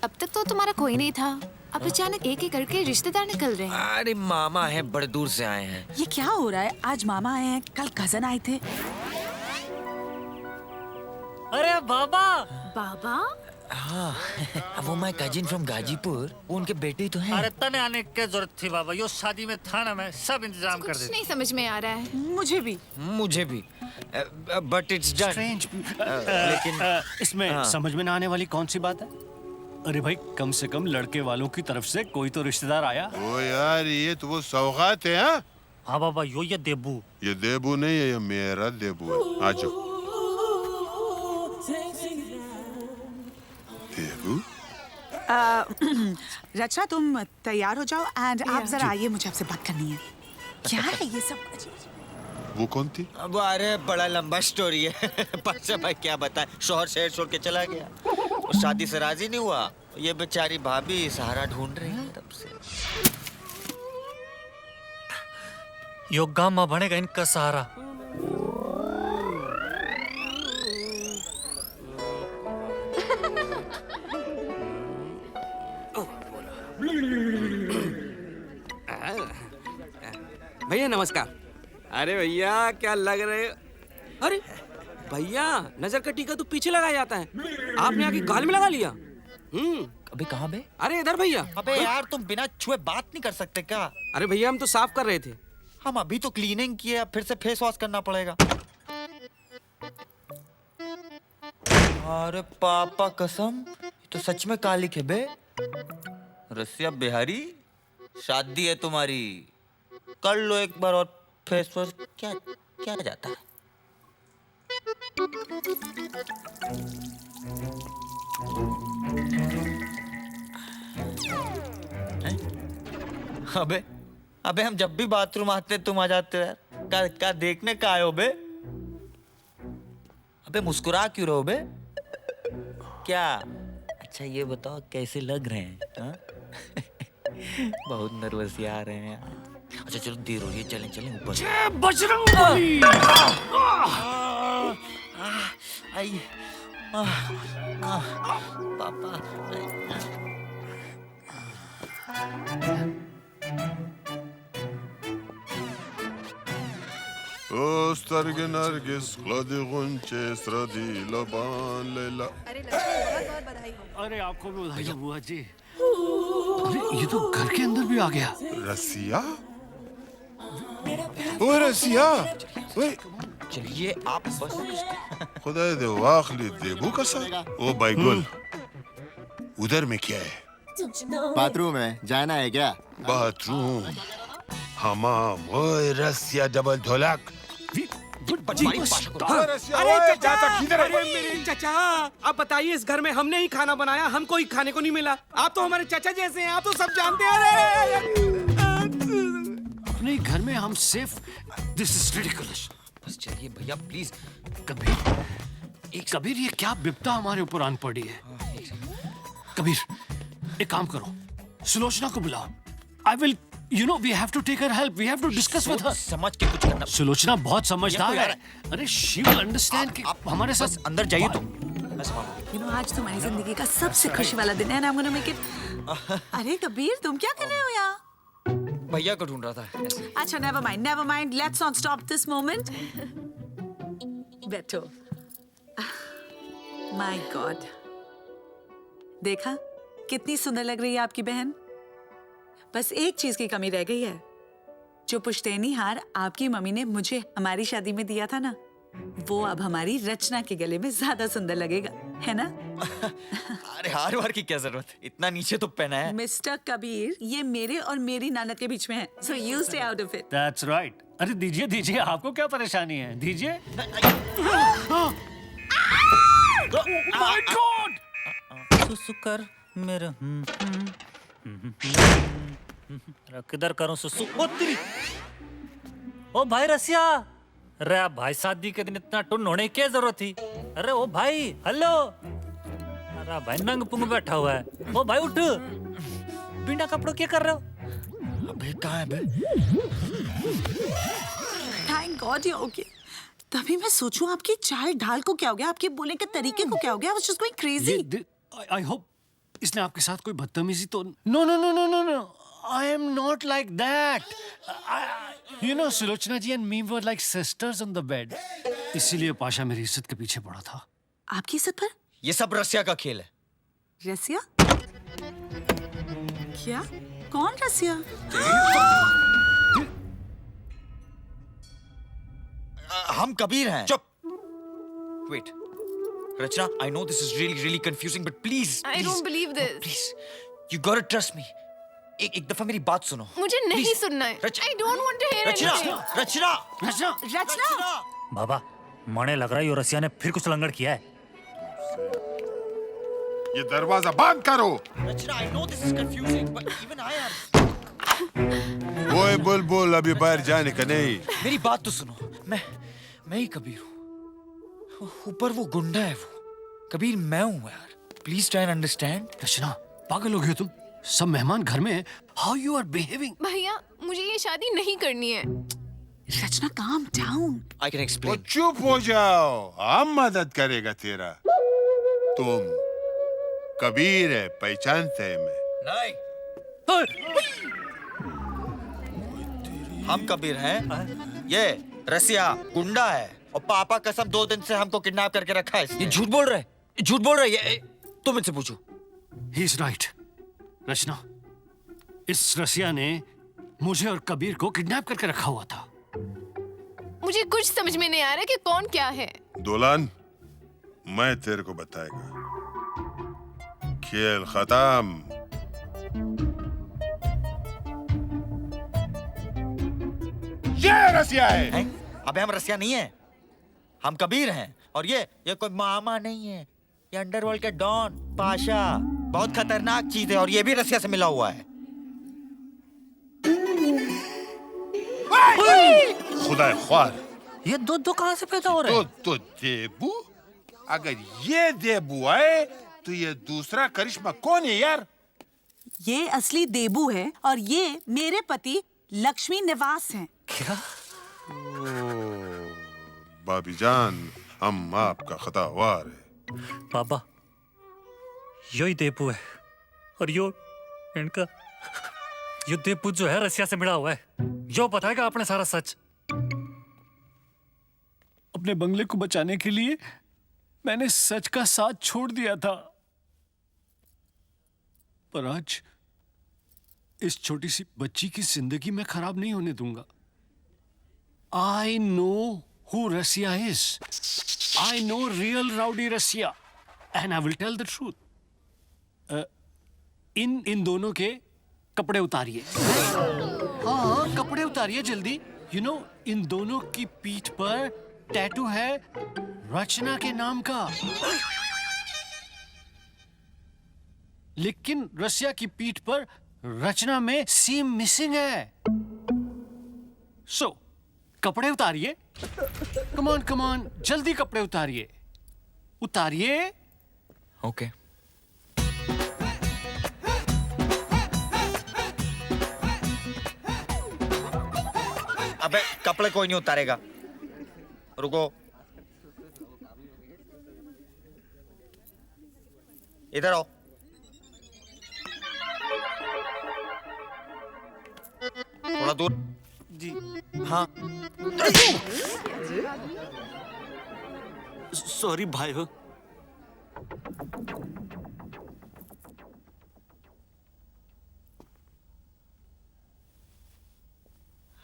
अब तक तो तुम्हारा कोई नहीं था, अब अचानक एक एक करके रिश्तेदार निकल रहे हैं। अरे मामा है, बड़े दूर से आए हैं। ये क्या हो रहा है? आज मामा आए हैं, कल कजन आए थे। अरे बाबा। बाबा? हाँ वो माय कजिन फ्रॉम गाजीपुर, वो उनके बेटे तो हैं। अरे तने आने की जरूरत थी बाबा, यो शादी में था ना, मैं सब इंतजाम कर कुछ दे। नहीं समझ में आ रहा है। मुझे भी बट इट्स डन। स्ट्रेंज। लेकिन इसमें समझ में ना आने वाली कौन सी बात है? अरे भाई कम से कम लड़के वालों की तरफ से कोई तो रिश्तेदार आया। ओ यार ये तो वो सौगात है। हाँ हाँ बाबा, यो ये देबू। ये देबू नहीं है, ये मेरा देबू है। आ जाओ। देबू? रचना तुम तैयार हो जाओ एंड आप जरा आइए, मुझे आपसे बात करनी है। क्या है ये सब? वो कौन थी? अब अरे बड़ा लंबा स्टोरी है। पाशा भाई क्या बताए, शोहर शहर छोड़ के चला गया, वो शादी से राजी नहीं हुआ, ये बेचारी भाभी सहारा ढूंढ रही है तब से। यो गामा बनेगा इनका सहारा। भैया नमस्कार। अरे भैया क्या लग रहे? अरे भैया नजर का टीका तो पीछे लगाया जाता है, आपने आगे गाल में लगा लिया। अबे कहाँ बे? अरे इधर भैया। अबे यार तुम बिना छुए बात नहीं कर सकते क्या? अरे भैया हम तो साफ कर रहे थे। हम अभी तो क्लीनिंग किए, अब फिर से फेस वॉश करना पड़ेगा। अरे पापा कसम, तो सच में कालिक है बे। रसिया बिहारी, शादी है तुम्हारी, कर लो एक बार और फेस वॉश। क्या क्या जाता है? अबे अबे हम जब भी बाथरूम आते तुम आ जाते हो यार। क्या देखने का आए हो बे? अबे मुस्कुरा क्यों रहो बे? क्या? अच्छा ये बताओ कैसे लग रहे हैं? हाँ? बहुत नर्वस आ रहे हैं यार। अच्छा चलो देर हो रही है, चलें चलें ऊपर। बजरंगबली। आई पापा। Ostarge Nargis, Gladi Gunche, Sradi, Laban, Leila. अरे आपको भी बधाई हो बुआ जी। अरे ये तो घर के अंदर भी आ गया। रसिया? ओए रसिया, ओए चलिए आप बस। खुदा दे वाखली देबू का सा। ओ बाइगुल, उधर में क्या है? बाथरूम है, जाना है क्या? बाथरूम? हमाम ओए रसिया डबल ढोलक अरे चाचा, अरे मेरे चाचा, आप बताइए इस घर में हमने ही खाना बनाया, हमको ही खाने को नहीं मिला। आप तो हमारे चाचा जैसे हैं, आप तो सब जानते हैं। अपने घर में हम सेफ। This is ridiculous. बस चलिए भैया प्लीज। कबीर ये क्या विपदा हमारे ऊपर आन पड़ी है। कबीर एक काम करो, सुलोचना को बुलाओ। I will You know, we have to take her help. We have to discuss with her. समझ के कुछ करना। सुलोचना बहुत समझदार है। अरे she will understand कि हमारे साथ अंदर जाइए तो मैं संभालूंगा। You know, आज तुम्हारी जिंदगी का सबसे खुशी वाला दिन है ना। I'm gonna make it। अरे कबीर, तुम क्या कर रहे हो यहाँ? भैया को ढूंढ रहा था ऐसे। अच्छा, never mind. Let's not stop this moment. बैठो। My God, देखा कितनी सुंदर लग रही है आपकी बहन। बस एक चीज की कमी रह गई है। जो पुश्तैनी हार आपकी मम्मी ने मुझे हमारी शादी में दिया था ना, वो अब हमारी रचना के गले में ज्यादा सुंदर लगेगा, है ना? अरे हार वार की क्या जरूरत, इतना नीचे तो पहना है। मिस्टर कबीर, ये मेरे और मेरी ननद के बीच में है, so you stay out of it. That's right. अरे दीजिए, आपको क्या परेशानी है? दीजिए। My God! सुसुकर मेरे किधर करूं सुसु? ओ तेरी! ओ भाई रसिया! अरे भाई शादी के दिन इतना टुन होने की क्या जरूरत थी? अरे ओ भाई, हेलो! अरे भाई नंग पुंग बैठा हुआ है। ओ भाई उठ! बिना कपड़ों क्या कर रहे हो? अबे कहाँ है बे? Thank God you're okay. तभी मैं सोचूं आपकी चाल ढाल को क्या हो गया, आपके बोलने के तरीके को क्या हो गया? I was just going crazy. I hope इसने आपके साथ कोई बदतमीजी तो No. I am not like that. You know, Sulochana ji and me were like sisters on the bed. इसीलिए पाशा मेरी इज्जत के पीछे पड़ा था। आपकी इज्जत पर? ये सब रसिया का खेल है। रसिया? क्या? कौन रसिया? हम कबीर हैं। चुप। Wait. Rachna, I know this is really confusing, but please. I don't believe this. Please, you gotta trust me. एक दफा मेरी बात सुनो। मुझे नहीं सुनना है। I don't want to hear anything. रचना! बाबा, मने लग रहा है यो रसिया ने फिर कुछ लंगड़ किया है। ये दरवाजा बंद करो। Rachna, I know this is confusing, but even I am. ओए बुलबुल, अभी बाहर जाने का नहीं। मेरी बात तो सुनो। मैं ही कबीर हूँ। ऊपर वो गुंडा है वो। कबीर मैं हूँ यार। Please try and understand. रचना, पागल हो गए तुम? सब मेहमान घर में हैं। How you are behaving? भैया, मुझे ये शादी नहीं करनी है। रचना, calm down. I can explain. चुप हो जाओ, हम मदद करेगा तेरा। तुम कबीर है, पहचानते हैं मैं। नहीं। हम कबीर हैं। ये रसिया गुंडा है और पापा कसम 2 दिन से हमको किडनैप करके रखा है इसने। ये झूठ बोल रहा है। ये तुम इनसे पूछो। He is right. रचना, इस रसिया ने मुझे और कबीर को किडनैप करके रखा हुआ था। मुझे कुछ समझ में नहीं आ रहा कि कौन क्या है। दोलान, मैं तेरे को बताएगा। खेल खत्म। ये रसिया है। अबे हम रसिया नहीं है, हम कबीर हैं। और ये कोई मामा नहीं है, ये अंडरवर्ल्ड के डॉन पाशा। बहुत खतरनाक चीज है और ये भी रसिया से मिला हुआ है। खुदा ख्वार, ये दो कहाँ से पैदा हो रहे हैं? तो देबू? अगर ये देबू है तो ये दूसरा करिश्मा कौन है यार? ये असली देबू है और ये मेरे पति लक्ष्मी निवास हैं। क्या? भाभी जान, हम आपका खतावार है। बाबा, यो ही देबू है और यो देबू जो है रसिया से मिला हुआ है। यो बताएगा आपने सारा सच। अपने बंगले को बचाने के लिए मैंने सच का साथ छोड़ दिया था, पर आज इस छोटी सी बच्ची की जिंदगी मैं खराब नहीं होने दूंगा। I know who Rasiya is. I know real rowdy Rasiya, and I will tell the truth. इन दोनों के कपड़े उतारिए। हाँ, कपड़े उतारिए जल्दी। यू नो इन दोनों की पीठ पर टैटू है रचना के नाम का, लेकिन रसिया की पीठ पर रचना में सीम मिसिंग है। सो कपड़े उतारिए। कम ऑन जल्दी कपड़े उतारिए, उतारिए। ओके। अबे कपड़े कोई नहीं उतारेगा, रुको। इधर आओ। थोड़ा दूर जी। हाँ। सॉरी भाई हो।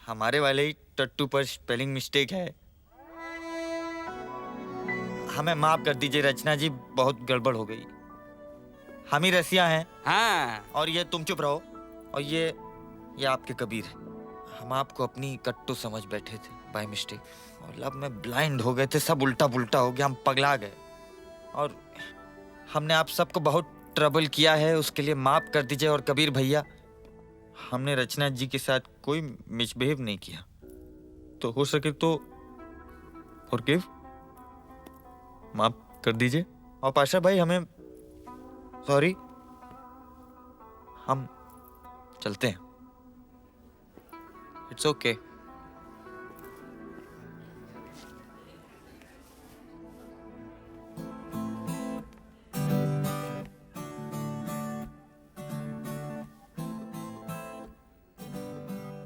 हमारे वाले ही टट्टू पर स्पेलिंग मिस्टेक है, हमें माफ कर दीजिए रचना जी, बहुत गड़बड़ हो गई। हम ही रसिया हैं। हाँ। और ये तुम चुप रहो। और ये आपके कबीर है। हम आपको अपनी कट्टू समझ बैठे थे बाय मिस्टेक, और अब में ब्लाइंड हो गए थे, सब उल्टा पुल्टा हो गया, हम पगला गए। और हमने आप सबको बहुत ट्रबल किया है, उसके लिए माफ कर दीजिए। और कबीर भैया, हमने रचना जी के साथ कोई मिसबिहेव नहीं किया, तो हो सके तो फॉरगिव, माफ कर दीजिए। और पाशा भाई, हमें सॉरी, हम चलते हैं। It's okay.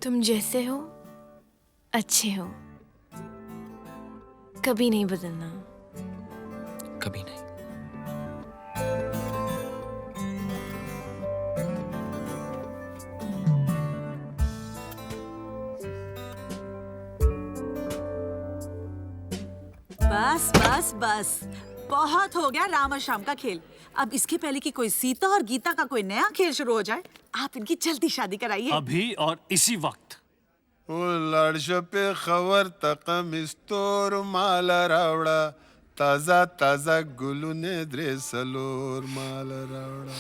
तुम जैसे हो अच्छे हो, कभी नहीं बदलना। कभी नहीं। बस बस बस, बहुत हो गया राम और श्याम का खेल। अब इसके पहले कि कोई सीता और गीता का कोई नया खेल शुरू हो जाए, आप इनकी जल्दी शादी कराइए। अभी और इसी वक्त। पे खबर तकम इस्तोर माला रावड़ा, ताजा ताजा गुलुने द्रेसलोर माला रावड़ा।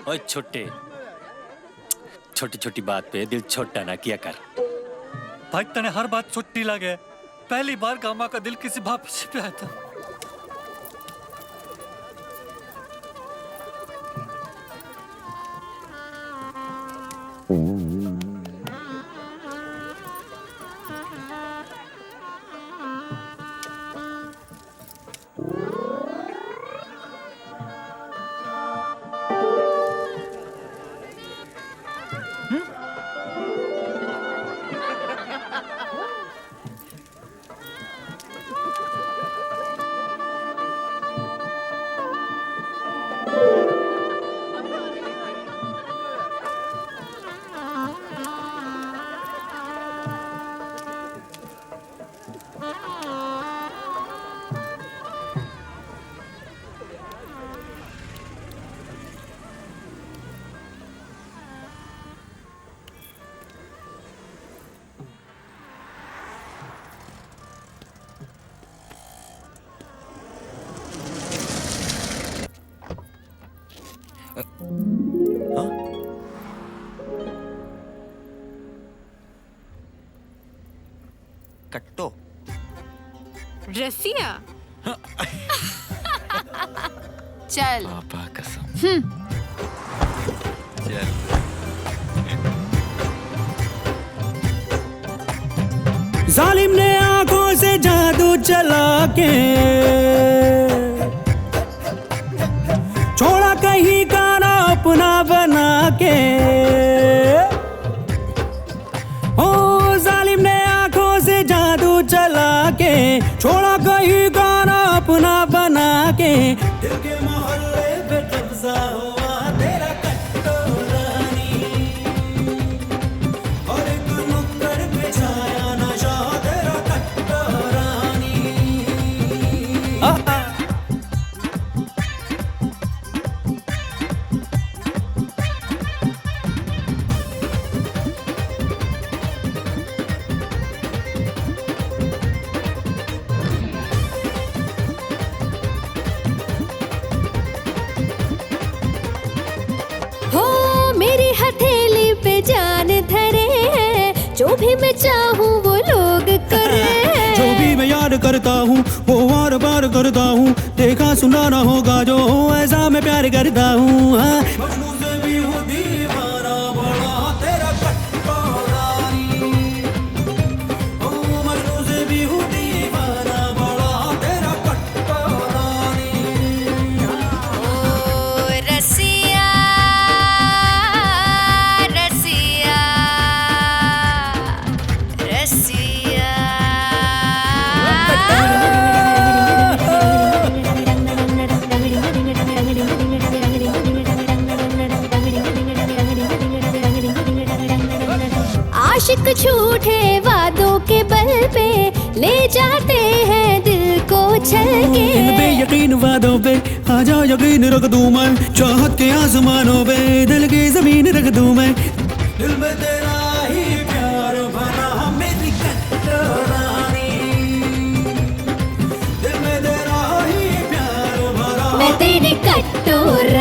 ओए छोटे, छोटी छोटी बात पे दिल छोटा ना किया कर। भाई तने हर बात छुट्टी लगे, पहली बार गामा का दिल किसी बाप से पे आया था। कट्टो रसिया। चल पापा कसम। जालिम ने आंखों से जादू चला के छोड़ा कहीं गाना अपना बना के। ओ जालिम ने आंखों से जादू चला के छोड़ा कहीं गाना अपना बना के। दिल के मोहल्ले पे कब्जा हुआ तेरा कट्टो रानी, और एक नुक्कड़ पे छाया नशा तेरा कट्टो रानी। करता हूँ वो और बार करता हूँ, देखा सुना ना होगा जो ऐसा मैं प्यार करता हूँ। हाँ, मजनू से भी हूँ दीवाना बड़ा तेरा कटोरानी, ओ मजनू से भी हूँ दीवाना बड़ा तेरा कटोरानी। ओ रसिया रसिया रसिया आशिक झूठे वादों के बल पे ले जाते हैं दिल को छल के। इन बेयकीन वादों पे आ जाओ यकीन रख दूं मैं, चाहत के आसमानों पे दिल की जमीन रख दूं मैं। दिल में तेरा ही प्यार भरा मेरी कटोरानी, दिल में तेरा ही प्यार भरा मैं तेरी कटोरानी।